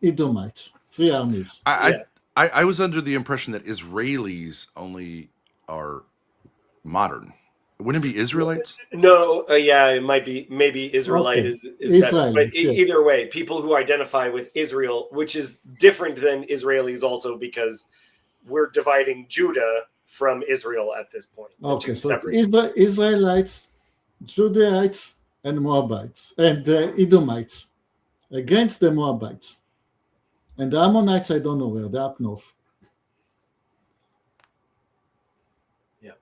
Edomites. 3 armies. I was under the impression that Israelis only are modern. Wouldn't it be Israelites? No, yeah, it might be. Maybe Israelite Okay. is better. But yeah. either way, people who identify with Israel, which is different than Israelis also because we're dividing Judah from Israel at this point. Okay, so Israelites, Judahites, and Moabites, and Edomites against the Moabites. And the Ammonites, I don't know where, they're up north. Yeah.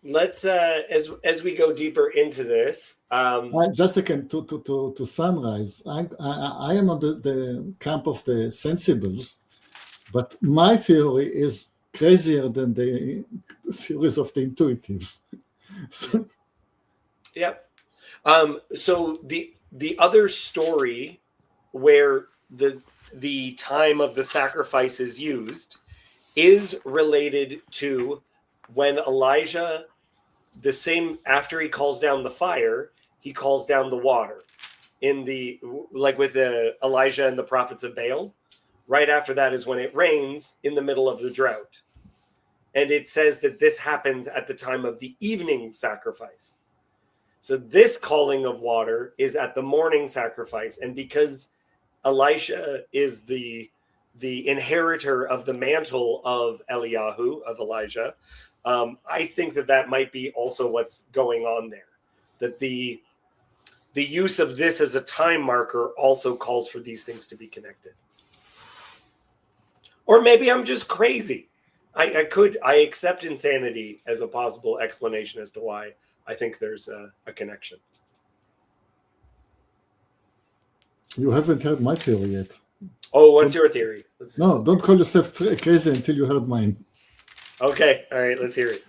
Let's as we go deeper into this. Just a second to summarize. I am on the camp of the sensibles, but my theory is crazier than the theories of the intuitives. Yeah. So the other story where the time of the sacrifice is used is related to when Elijah, the same after he calls down the fire, he calls down the water in the, like with the Elijah and the prophets of Baal. Right after that is when it rains in the middle of the drought. And it says that this happens at the time of the evening sacrifice. So this calling of water is at the morning sacrifice. And because Elisha is the inheritor of the mantle of Eliyahu, of Elijah, I think that might be also what's going on there. That the use of this as a time marker also calls for these things to be connected. Or maybe I'm just crazy. I accept insanity as a possible explanation as to why I think there's a connection. You haven't heard my theory yet. Oh, what's your theory? No, don't call yourself crazy until you heard mine. Okay, all right, let's hear it.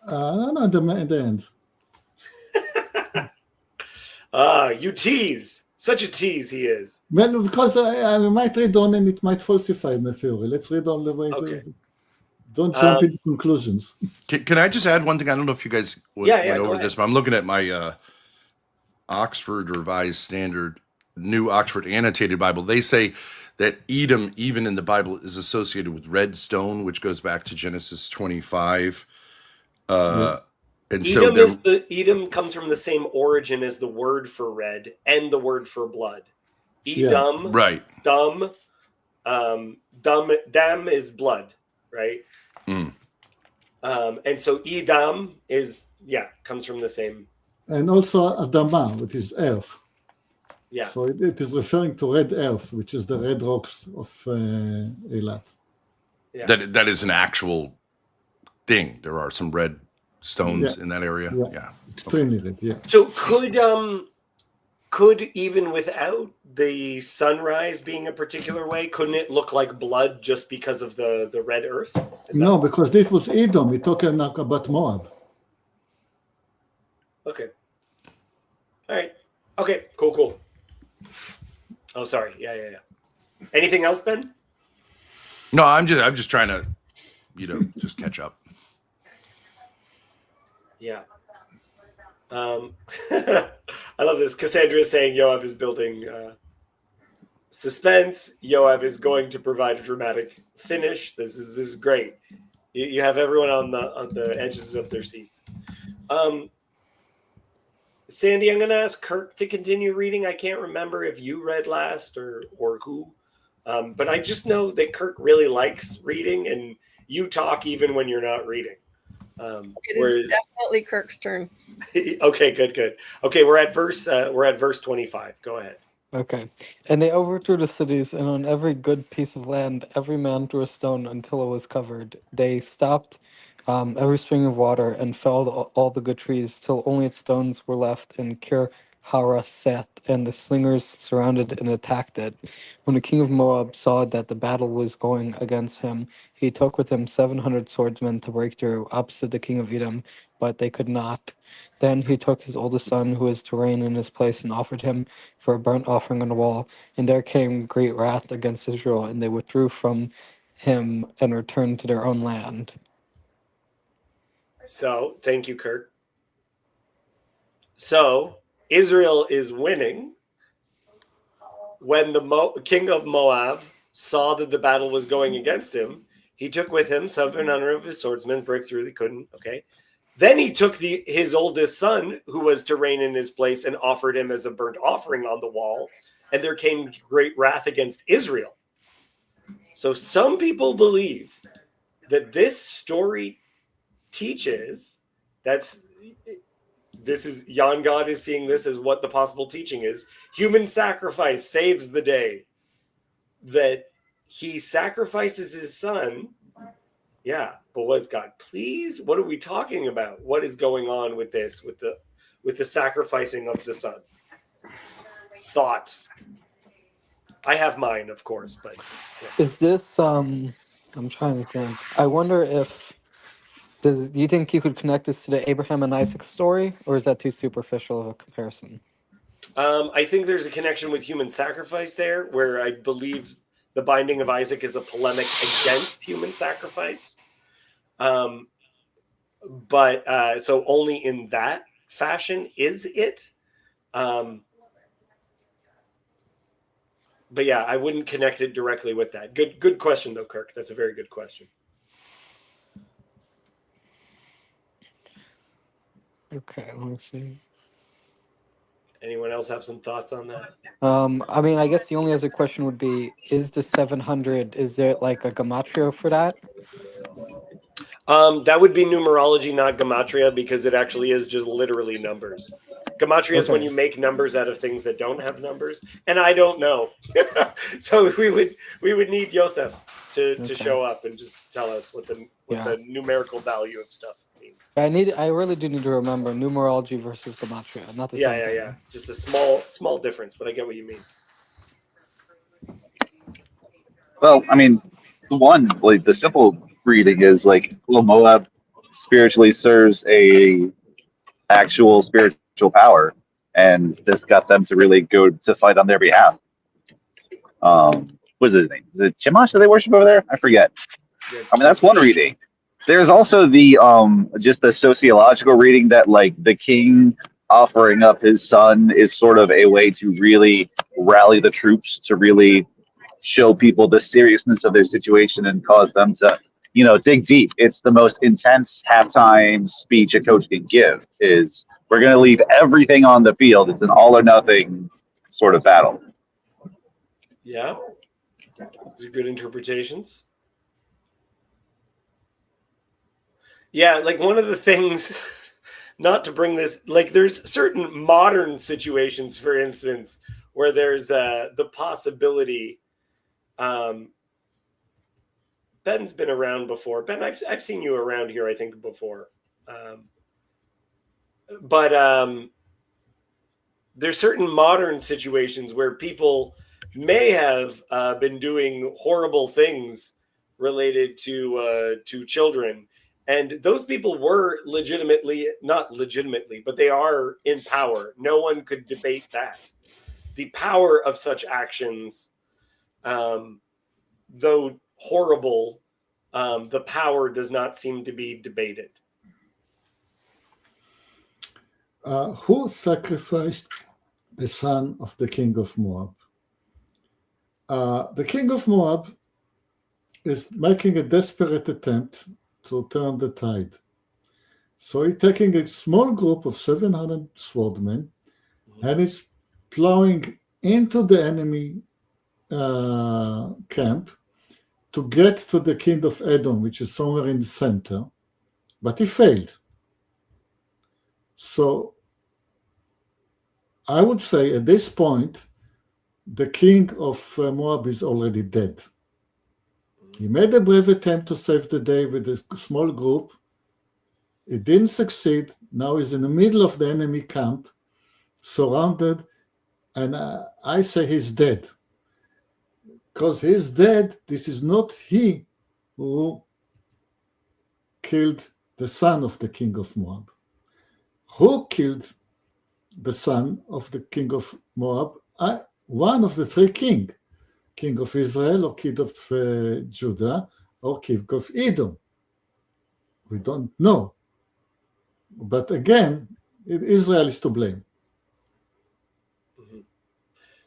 No, at the end. You tease. Such a tease he is. Well, because I might read on and it might falsify my theory. Let's read all the way. Okay. Don't jump into conclusions. Can I just add one thing? I don't know if you guys went over this, but I'm looking at my Oxford Revised Standard, New Oxford Annotated Bible, they say that Edom, even in the Bible, is associated with red stone, which goes back to Genesis 25. And so Edom comes from the same origin as the word for red and the word for blood. Edom, right? Dam is blood, right? And so Edom comes from the same. And also Adama, which is earth. Yeah. So it is referring to red earth, which is the red rocks of Eilat. Yeah. That is an actual thing. There are some red stones in that area. Yeah. Extremely red, yeah. So could even without the sunrise being a particular way, couldn't it look like blood just because of the red earth? No, because this was Edom. We're talking about Moab. Okay. All right. Okay, cool. Oh, sorry. Yeah. Anything else, Ben? No, I'm just trying to, just catch up. Yeah. I love this. Cassandra is saying Yoav is building suspense. Yoav is going to provide a dramatic finish. This is great. You have everyone on the edges of their seats. Sandy, I'm going to ask Kirk to continue reading. I can't remember if you read last or who, but I just know that Kirk really likes reading, and you talk even when you're not reading. It is definitely Kirk's turn. Okay, good. Okay, we're at verse 25. Go ahead. Okay. And they overthrew the cities, and on every good piece of land, every man threw a stone until it was covered. They stopped every spring of water and felled all the good trees till only its stones were left in Kir Hareseth, and the slingers surrounded and attacked it. When the king of Moab saw that the battle was going against him, he took with him 700 swordsmen to break through opposite the king of Edom, but they could not. Then he took his oldest son, who was to reign in his place, and offered him for a burnt offering on the wall. And there came great wrath against Israel, and they withdrew from him and returned to their own land. So, thank you, Kirk. So, Israel is winning when the king of Moab saw that the battle was going against him. He took with him 700 of his swordsmen, break through, they couldn't, okay. Then he took his oldest son, who was to reign in his place, and offered him as a burnt offering on the wall, and there came great wrath against Israel. So some people believe that this story teaches, Jan God is seeing this as what the possible teaching is. Human sacrifice saves the day. That he sacrifices his son. Yeah, but what's God pleased? What are we talking about? What is going on with this, with the sacrificing of the son? Thoughts? I have mine, of course, but yeah. Is this I'm trying to think. I wonder if do you think you could connect this to the Abraham and Isaac story, or is that too superficial of a comparison? I think there's a connection with human sacrifice there, where I believe the binding of Isaac is a polemic against human sacrifice. But so only in that fashion is it. But yeah, I wouldn't connect it directly with that. Good question, though, Kirk. That's a very good question. Okay, let me see. Anyone else have some thoughts on that? I mean, I guess the only other question would be, is the 700, is there like a gematria for that? That would be numerology, not gematria, because it actually is just literally numbers. Gematria is when you make numbers out of things that don't have numbers, and I don't know. So we would need Yosef to show up and just tell us what the numerical value of stuff means. I really do need to remember numerology versus gematria, not the same thing. Yeah. Just a small difference, but I get what you mean. Well, I mean, the simple reading is like, Moab spiritually serves a actual spiritual power, and this got them to really go to fight on their behalf. What's his name? Is it Chemosh that they worship over there? I forget. I mean, that's one reading. There's also the just the sociological reading that like the king offering up his son is sort of a way to really rally the troops, to really show people the seriousness of their situation and cause them to, dig deep. It's the most intense halftime speech a coach can give. Is we're going to leave everything on the field. It's an all or nothing sort of battle. Yeah, those are good interpretations. Yeah, like one of the things, not to bring this, like there's certain modern situations, for instance, where there's the possibility. Ben's been around before. Ben, I've seen you around here, I think, before. But there's certain modern situations where people may have been doing horrible things related to children. And those people were not legitimately, but they are in power. No one could debate that. The power of such actions, though horrible, the power does not seem to be debated. Who sacrificed the son of the king of Moab? The king of Moab is making a desperate attempt to turn the tide. So he's taking a small group of 700 swordmen and is plowing into the enemy camp to get to the king of Edom, which is somewhere in the center, but he failed. So I would say at this point, the king of Moab is already dead. He made a brave attempt to save the day with a small group. It didn't succeed. Now he's in the middle of the enemy camp, surrounded, and I say he's dead. Because he's dead, this is not he who killed the son of the king of Moab. Who killed the son of the king of Moab? One of the three kings. King of Israel, or king of Judah, or king of Edom. We don't know. But again, Israel is to blame. Mm-hmm.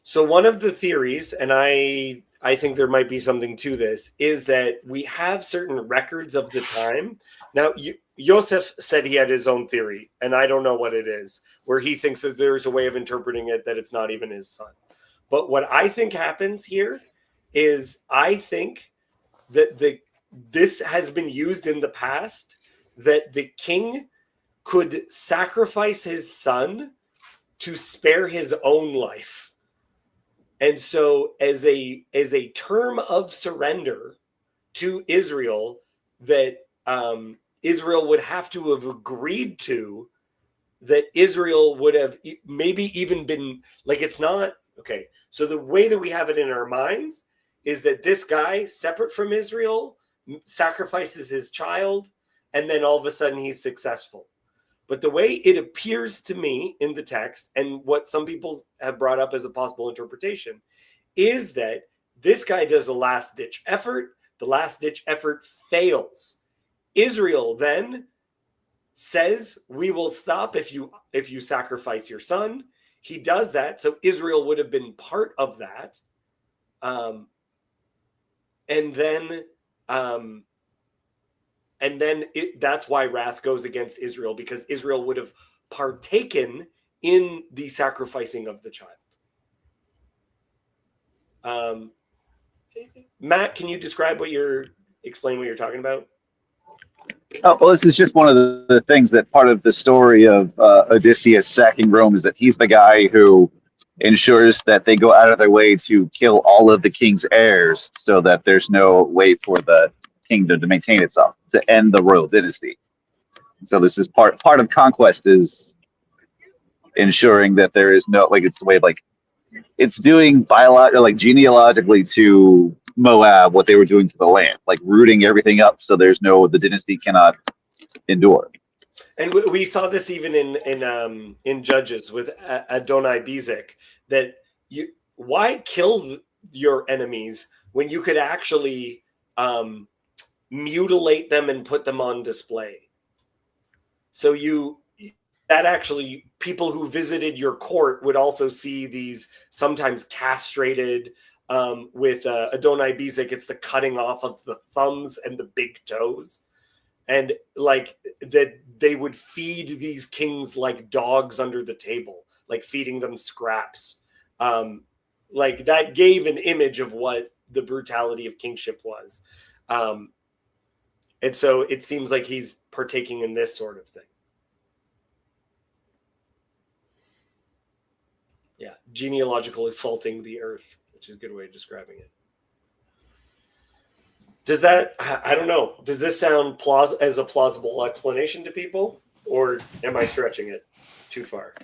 So one of the theories, and I think there might be something to this, is that we have certain records of the time. Now, Yosef said he had his own theory, and I don't know what it is, where he thinks that there's a way of interpreting it that it's not even his son. But what I think happens here is I think that this has been used in the past, that the king could sacrifice his son to spare his own life. And so as a term of surrender to Israel, that Israel would have to have agreed to, that Israel would have maybe even been like, it's not, okay. So the way that we have it in our minds is that this guy, separate from Israel, sacrifices his child, and then all of a sudden he's successful. But the way it appears to me in the text, and what some people have brought up as a possible interpretation, is that this guy does a last-ditch effort. The last-ditch effort fails. Israel then says, we will stop if you sacrifice your son. He does that, so Israel would have been part of that. And then that's why wrath goes against Israel, because Israel would have partaken in the sacrificing of the child. Matt, can you explain what you're talking about? Oh, well, this is just one of the things that part of the story of Odysseus sacking Rome is that he's the guy who ensures that they go out of their way to kill all of the king's heirs so that there's no way for the kingdom to maintain itself, to end the royal dynasty. So this is part of conquest, is ensuring that there is no, like, it's the way, like, it's doing genealogically to Moab what they were doing to the land, like rooting everything up so the dynasty cannot endure. And we saw this even in Judges with Adonai Bezek, that why kill your enemies when you could actually mutilate them and put them on display? So that actually people who visited your court would also see these sometimes castrated with Adonai Bezek. It's the cutting off of the thumbs and the big toes. And like that they would feed these kings like dogs under the table, like feeding them scraps. Like that gave an image of what the brutality of kingship was. And so it seems like he's partaking in this sort of thing. Yeah, genealogical assaulting the earth, which is a good way of describing it. Does that, I don't know, does this sound as a plausible explanation to people, or am I stretching it too far?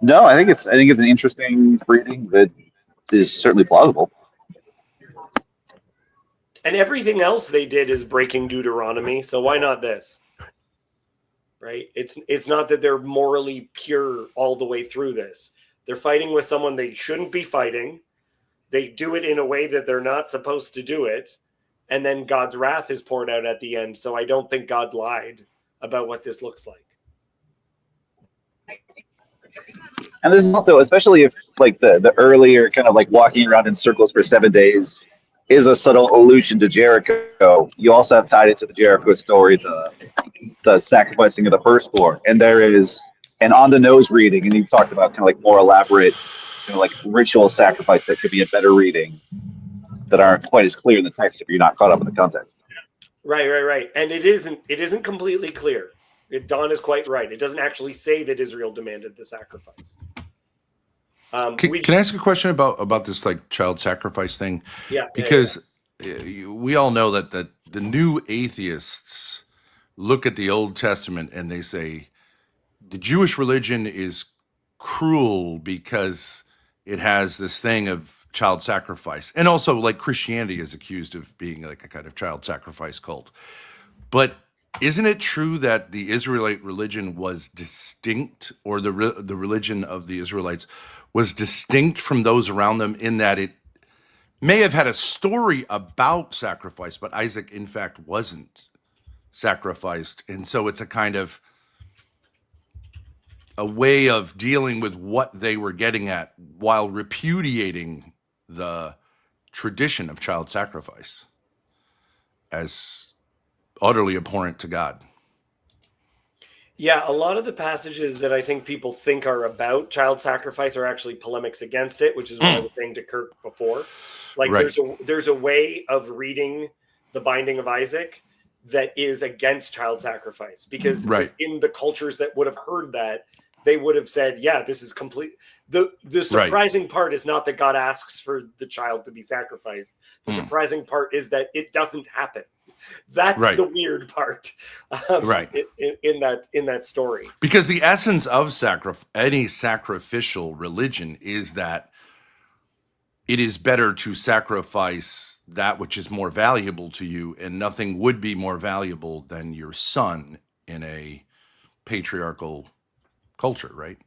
No, I think it's an interesting reading that is certainly plausible. And everything else they did is breaking Deuteronomy, so why not this? Right? It's not that they're morally pure all the way through this. They're fighting with someone they shouldn't be fighting. They do it in a way that they're not supposed to do it. And then God's wrath is poured out at the end. So I don't think God lied about what this looks like. And this is also, especially if like the earlier kind of like walking around in circles for 7 days is a subtle allusion to Jericho. You also have tied it to the Jericho story, the sacrificing of the firstborn. And there is an on the nose reading, and you talked about kind of like more elaborate, kind of like ritual sacrifice that could be a better reading that aren't quite as clear in the text if you're not caught up in the context. Right. And it isn't completely clear. Don is quite right. It doesn't actually say that Israel demanded the sacrifice. Can I ask a question about this like child sacrifice thing? Yeah. Because we all know that the new atheists look at the Old Testament and they say the Jewish religion is cruel because it has this thing of child sacrifice. And also like Christianity is accused of being like a kind of child sacrifice cult. But isn't it true that the Israelite religion was distinct, or the religion of the Israelites was distinct from those around them in that it may have had a story about sacrifice, but Isaac in fact wasn't sacrificed. And so it's a kind of a way of dealing with what they were getting at while repudiating the tradition of child sacrifice as utterly abhorrent to God. Yeah, a lot of the passages that I think people think are about child sacrifice are actually polemics against it, which is what I was saying to Kirk before. Like Right. there's a way of reading the binding of Isaac that is against child sacrifice, because Right. in the cultures that would have heard that, they would have said, yeah, this is complete. The surprising part is not that God asks for the child to be sacrificed. The surprising part is that it doesn't happen. That's Right. the weird part, Right. in that story. Because the essence of any sacrificial religion is that it is better to sacrifice that which is more valuable to you, and nothing would be more valuable than your son in a patriarchal culture, right?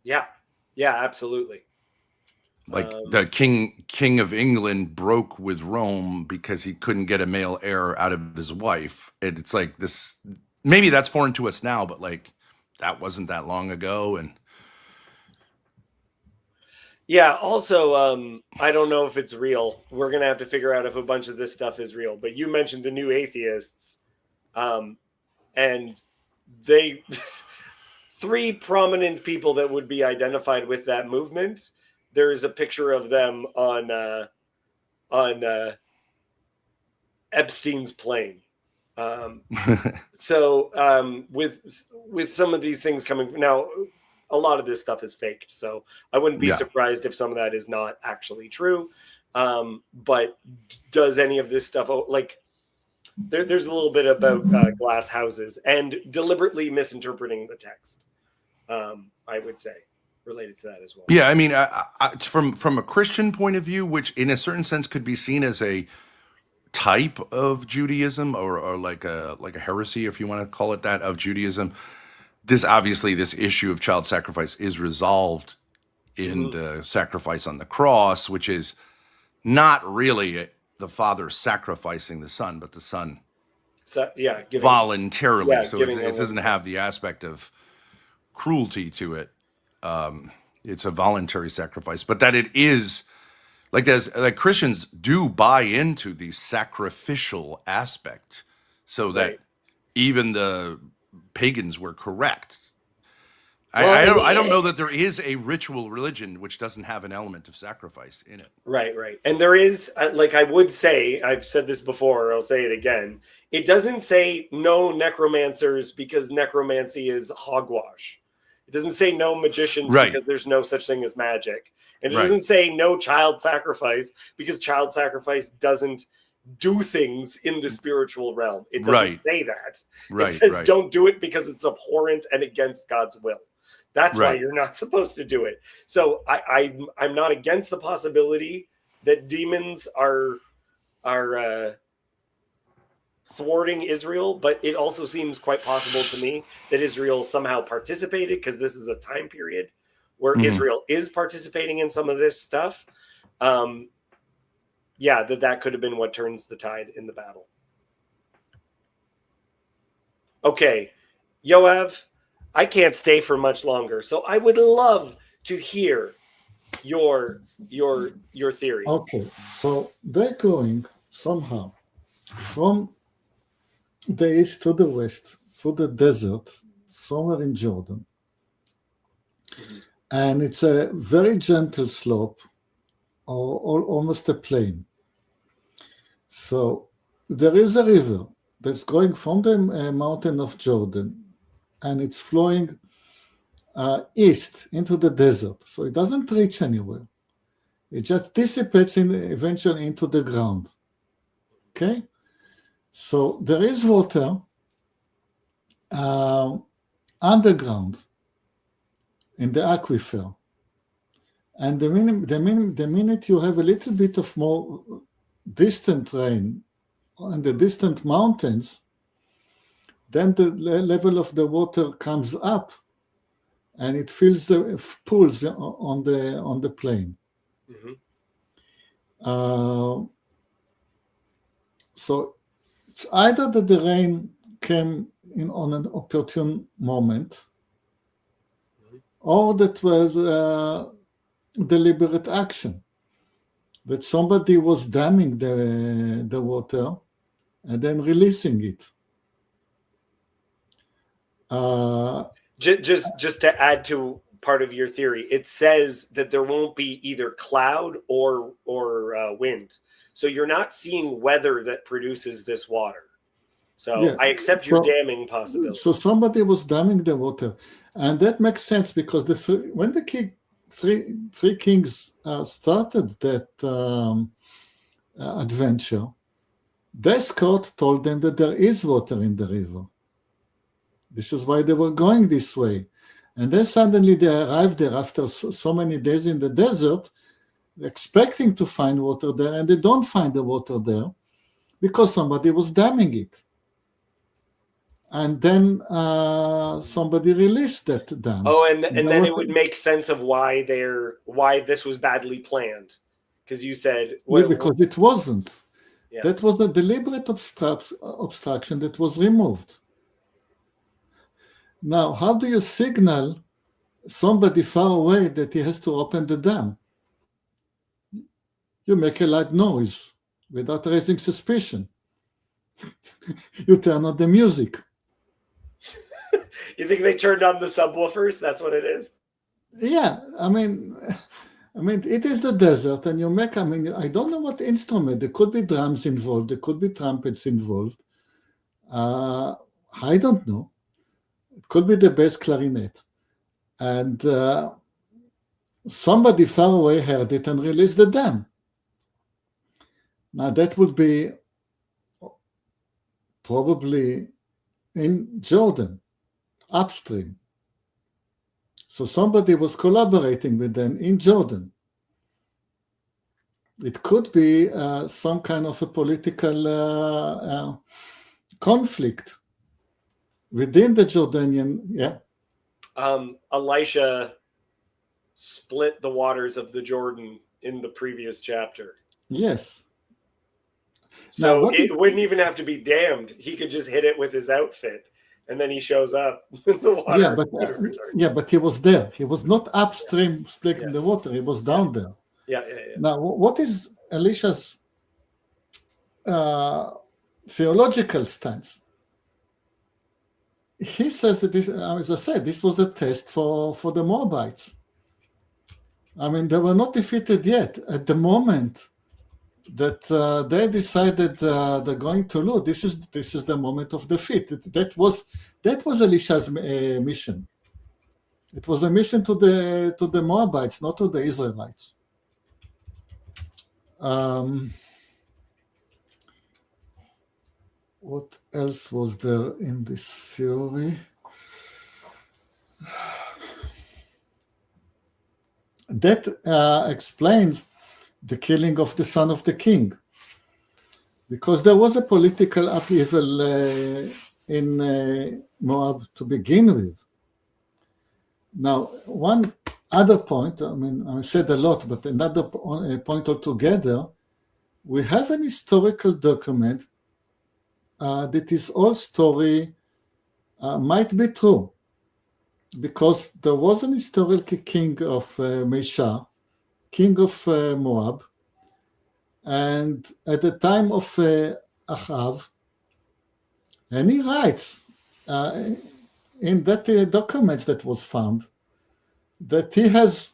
Yeah, absolutely. Like the king of England broke with Rome because he couldn't get a male heir out of his wife. And it's like this, maybe that's foreign to us now, but like that wasn't that long ago. And yeah, also, I don't know if it's real. We're going to have to figure out if a bunch of this stuff is real. But you mentioned the new atheists, and they... three prominent people that would be identified with that movement. There is a picture of them on Epstein's plane. So with some of these things coming now, a lot of this stuff is faked. So I wouldn't be surprised if some of that is not actually true. But does any of this stuff like there's a little bit about glass houses and deliberately misinterpreting the text. I would say related to that as well. Yeah, I mean, from a Christian point of view, which in a certain sense could be seen as a type of Judaism or like a heresy, if you want to call it that, of Judaism. This issue of child sacrifice is resolved in the sacrifice on the cross, which is not really the father sacrificing the son, but the son So, yeah, voluntarily. yeah, So giving it doesn't have the aspect of cruelty to it. It's a voluntary sacrifice, but that it is like Christians do buy into the sacrificial aspect, so that right. even the pagans were correct. Well, I don't know that there is a ritual religion which doesn't have an element of sacrifice in it. Right, right. And there is, like I would say, I've said this before, I'll say it again. It doesn't say no necromancers because necromancy is hogwash. It doesn't say no magicians Right. because there's no such thing as magic. And it Right. doesn't say no child sacrifice because child sacrifice doesn't do things in the spiritual realm. It doesn't Right. say that. Right, It says right. don't do it because it's abhorrent and against God's will. That's why Right. you're not supposed to do it. So I'm not against the possibility that demons are thwarting Israel, but it also seems quite possible to me that Israel somehow participated, because this is a time period where Mhm. Israel is participating in some of this stuff. Yeah, that could have been what turns the tide in the battle. Okay, Yoav, I can't stay for much longer, so I would love to hear your theory. Okay, so they're going somehow from the east to the west through the desert, somewhere in Jordan. And it's a very gentle slope, or almost a plain. So there is a river that's going from the mountain of Jordan, and it's flowing east into the desert. So it doesn't reach anywhere. It just dissipates eventually into the ground. Okay? So there is water underground in the aquifer. And the minute you have a little bit of more distant rain on the distant mountains, then the level of the water comes up and it fills the pools on the plain. Mhm. So it's either that the rain came in on an opportune moment, or that was deliberate action, that somebody was damming the water and then releasing it. Just to add to part of your theory, it says that there won't be either cloud or wind, so you're not seeing weather that produces this water. So Yeah. I accept your damming possibility. So somebody was damming the water, and that makes sense because when the three kings started that adventure, their scout told them that there is water in the river. This is why they were going this way. And then suddenly they arrived there after so many days in the desert, expecting to find water there, and they don't find the water there because somebody was damming it. And then somebody released that dam. Oh, and then it would make sense of why this was badly planned, because you said because it wasn't. Yeah. That was a deliberate obstruction that was removed. Now, how do you signal somebody far away that he has to open the dam? You make a loud noise without raising suspicion. You turn on the music. You think they turned on the subwoofers? That's what it is? Yeah, I mean, it is the desert, and I don't know what instrument. There could be drums involved. There could be trumpets involved. I don't know. It could be the bass clarinet. And somebody far away heard it and released the dam. Now, that would be probably in Jordan, upstream. So somebody was collaborating with them in Jordan. It could be some kind of a political conflict within the Jordanian, yeah. Elisha split the waters of the Jordan in the previous chapter. Yes. So what it wouldn't even have to be dammed. He could just hit it with his outfit, and then he shows up. The water. Yeah, but he was there. He was not upstream splitting the water. He was down there. Yeah. Now, what is Elisha's theological stance? He says that this, as I said, this was a test for the Moabites. I mean, they were not defeated yet. At the moment that they decided they're going to lose, this is the moment of defeat. That was Elisha's mission. It was a mission to the Moabites, not to the Israelites. What else was there in this theory? That explains the killing of the son of the king, because there was a political upheaval in Moab to begin with. Now, one other point, I mean, I said a lot, but another point altogether, we have an historical document that is all story might be true, because there was an historical king of Mesha, king of Moab, and at the time of Achav, and he writes in that document that was found that he has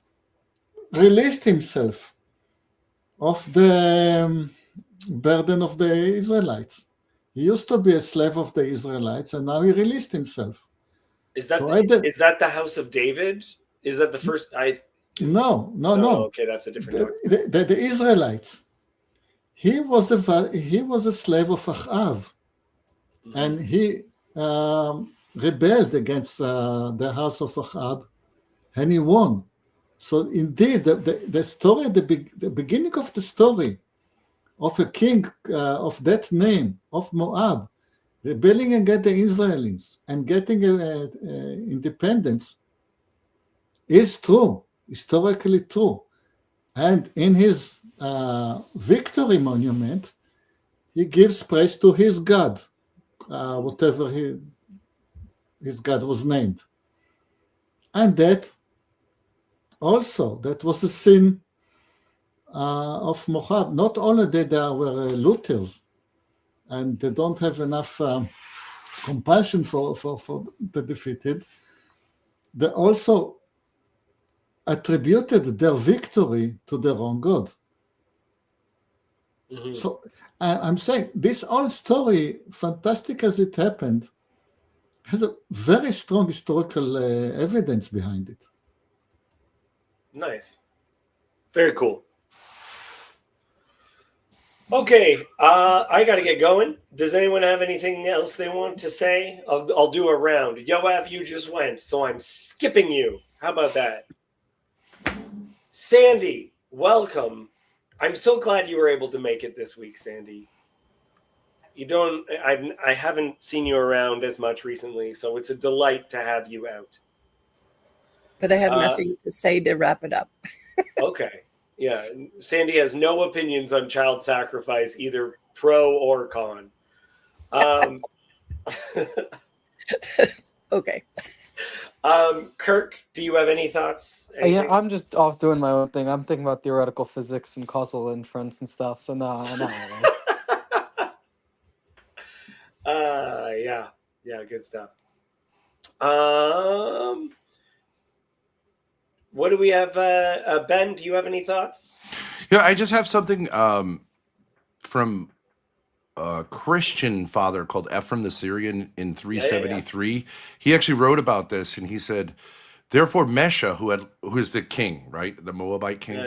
released himself of the burden of the Israelites. He used to be a slave of the Israelites, and now he released himself. Is that the house of David? Is that the first? No. Okay, that's a different one. The Israelites. He was a slave of Achav, and he rebelled against the house of Achav, and he won. So indeed, the story, the beginning of the story of a king of that name, of Moab, rebelling against the Israelis and getting independence, is true, historically true. And in his victory monument, he gives praise to his God, whatever his God was named. And that was a sin of Moab. Not only that they were looters and they don't have enough compassion for the defeated, they also attributed their victory to the wrong God. Mm-hmm. So I'm saying this whole story, fantastic as it happened, has a very strong historical evidence behind it. Nice. Very cool. Okay, I got to get going. Does anyone have anything else they want to say? I'll do a round. Yoav, you just went, so I'm skipping you. How about that? Sandy, welcome. I'm so glad you were able to make it this week, Sandy. I haven't seen you around as much recently, so it's a delight to have you out. But I have nothing to say to wrap it up. Okay. Yeah, Sandy has no opinions on child sacrifice, either pro or con. Okay. Kirk, do you have any thoughts? Anything? Yeah, I'm just off doing my own thing. I'm thinking about theoretical physics and causal inference and stuff. So no. Yeah, good stuff. What do we have? Ben, do you have any thoughts? Yeah, I just have something from a Christian father called Ephraim the Syrian in 373. Yeah. He actually wrote about this, and he said, therefore Mesha, who is the king, right, the Moabite king,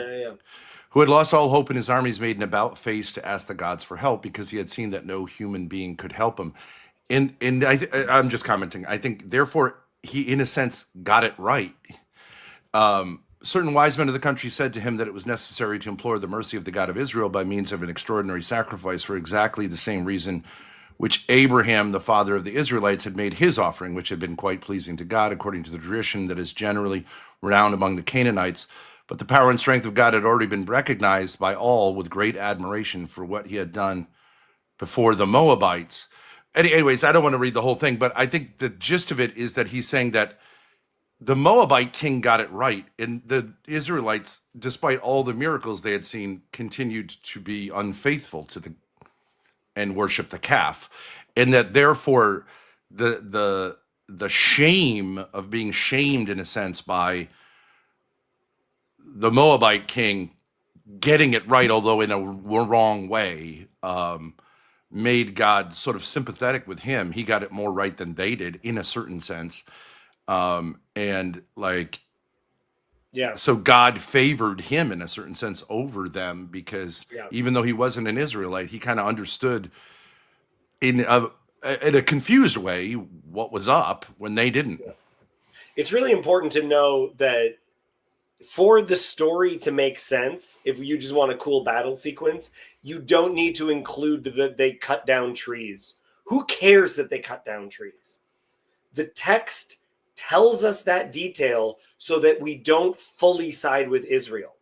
who had lost all hope in his armies, made an about face to ask the gods for help because he had seen that no human being could help him. And I'm just commenting. I think, therefore, he, in a sense, got it right. Certain wise men of the country said to him that it was necessary to implore the mercy of the God of Israel by means of an extraordinary sacrifice for exactly the same reason which Abraham, the father of the Israelites, had made his offering, which had been quite pleasing to God, according to the tradition that is generally renowned among the Canaanites. But the power and strength of God had already been recognized by all with great admiration for what he had done before the Moabites. Anyways, I don't want to read the whole thing, but I think the gist of it is that he's saying that the Moabite king got it right, and the Israelites, despite all the miracles they had seen, continued to be unfaithful to and worship the calf, and that therefore the shame of being shamed in a sense by the Moabite king getting it right, although in a wrong way, made God sort of sympathetic with him. He got it more right than they did in a certain sense. And like, Yeah. so God favored him in a certain sense over them, because even though he wasn't an Israelite, he kind of understood in a confused way what was up when they didn't. Yeah. It's really important to know that for the story to make sense, if you just want a cool battle sequence, you don't need to include that they cut down trees. Who cares that they cut down trees? The text tells us that detail so that we don't fully side with Israel.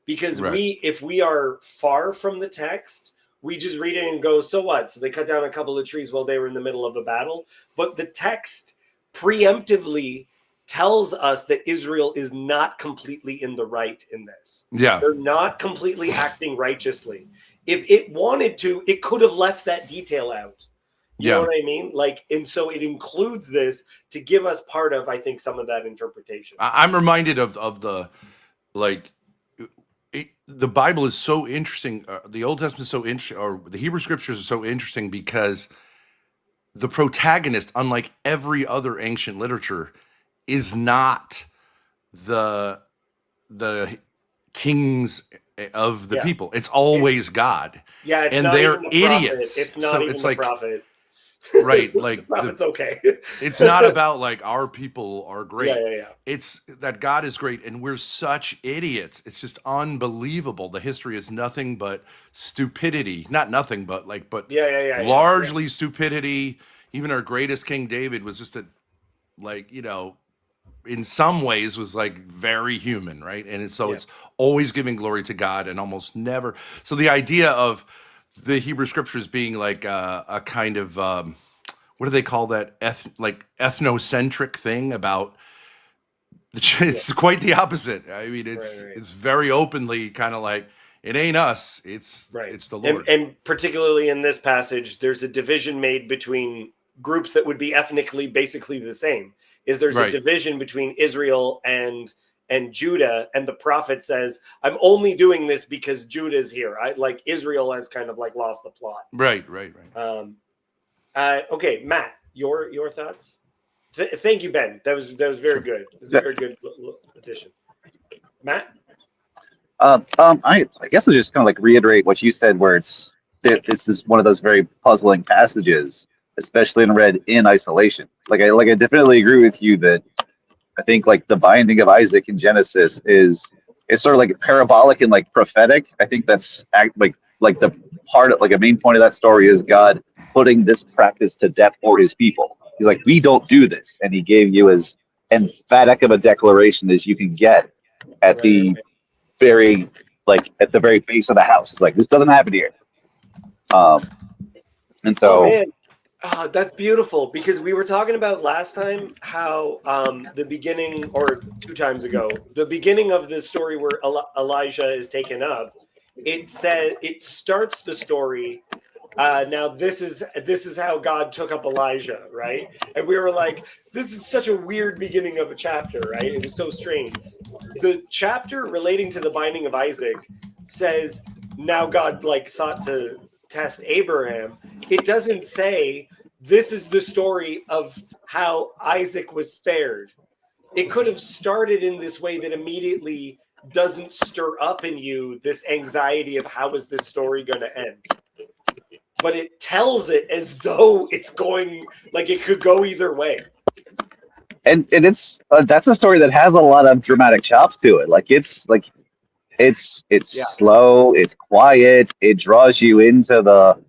Because if we are far from the text, we just read it and go, so what? So they cut down a couple of trees while they were in the middle of a battle. But the text preemptively tells us that Israel is not completely in the right in this. Yeah. They're not completely acting righteously. If it wanted to, it could have left that detail out. You know what I mean? Like, and so it includes this to give us part of, I think, some of that interpretation. I'm reminded of the, like, the Bible is so interesting. The Old Testament is so interesting, or the Hebrew scriptures are so interesting, because the protagonist, unlike every other ancient literature, is not the kings of the people. It's always God. Yeah, it's and not they're even the prophet. idiots. It's not so even it's the like prophet. Right, like the prophet's okay. It's not about like our people are great. Yeah. It's that God is great and we're such idiots. It's just unbelievable. The history is nothing but stupidity. Not nothing, but like, but largely stupidity. Even our greatest King David was just a, like, you know, in some ways was like very human, right? And it's always giving glory to God and almost never. So the idea of the Hebrew scriptures being like a kind of what do they call that? Ethnocentric thing about it's quite the opposite. I mean, it's very openly kind of like, it ain't us, it's the Lord. And particularly in this passage, there's a division made between groups that would be ethnically basically the same. There's a division between Israel and Judah, and the prophet says, I'm only doing this because Judah's here. Like Israel has kind of like lost the plot. Right. Okay, Matt, your thoughts? Thank you, Ben. That was very good. It was a very good addition. Matt? I guess I'll just kind of like reiterate what you said, where this is one of those very puzzling passages, especially when read in isolation. Like I definitely agree with you that I think like the binding of Isaac in Genesis is sort of like parabolic and like prophetic. I think that's like the part of like a main point of that story is God putting this practice to death for his people. He's like, we don't do this, and he gave you as emphatic of a declaration as you can get at the very base of the house. It's like, this doesn't happen here. And so that's beautiful, because we were talking about last time how the beginning, or 2 times ago, the beginning of the story where Elijah is taken up, it said it starts the story. Now this is how God took up Elijah, right? And we were like, this is such a weird beginning of a chapter, right? It was so strange. The chapter relating to the binding of Isaac says, now God like sought to test Abraham. It doesn't say this is the story of how Isaac was spared. It could have started in this way that immediately doesn't stir up in you this anxiety of how is this story going to end. But it tells it as though it's going, like it could go either way. And it's that's a story that has a lot of dramatic chops to it. It's slow, it's quiet, it draws you into the,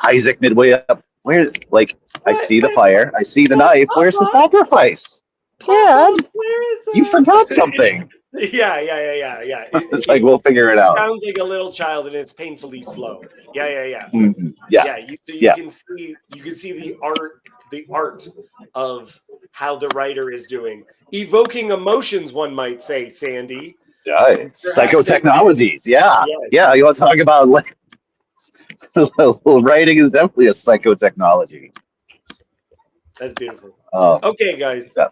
Isaac midway up. Where, like, I see the fire, I see the knife. Where's the sacrifice? Dad, where is that? You forgot something. Yeah. It's like we'll figure it out. Sounds like a little child, and it's painfully slow. Yeah. Mhm. Yeah. You can see the art of how the writer is doing, evoking emotions. One might say, Sandy. Psychotechnologies. Yeah. Yes. Yeah. You want to talk about like writing is definitely a psychotechnology. That's beautiful. Oh, Okay, guys. yeah.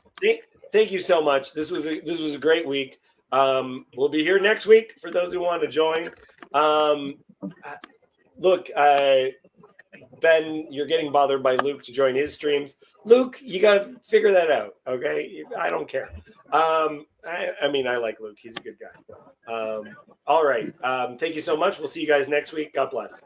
Thank you so much. This was a great week. We'll be here next week for those who want to join. Look, Ben, you're getting bothered by Luke to join his streams. Luke, you got to figure that out, okay? I don't care. I mean, I like Luke. He's a good guy. All right. Thank you so much. We'll see you guys next week. God bless.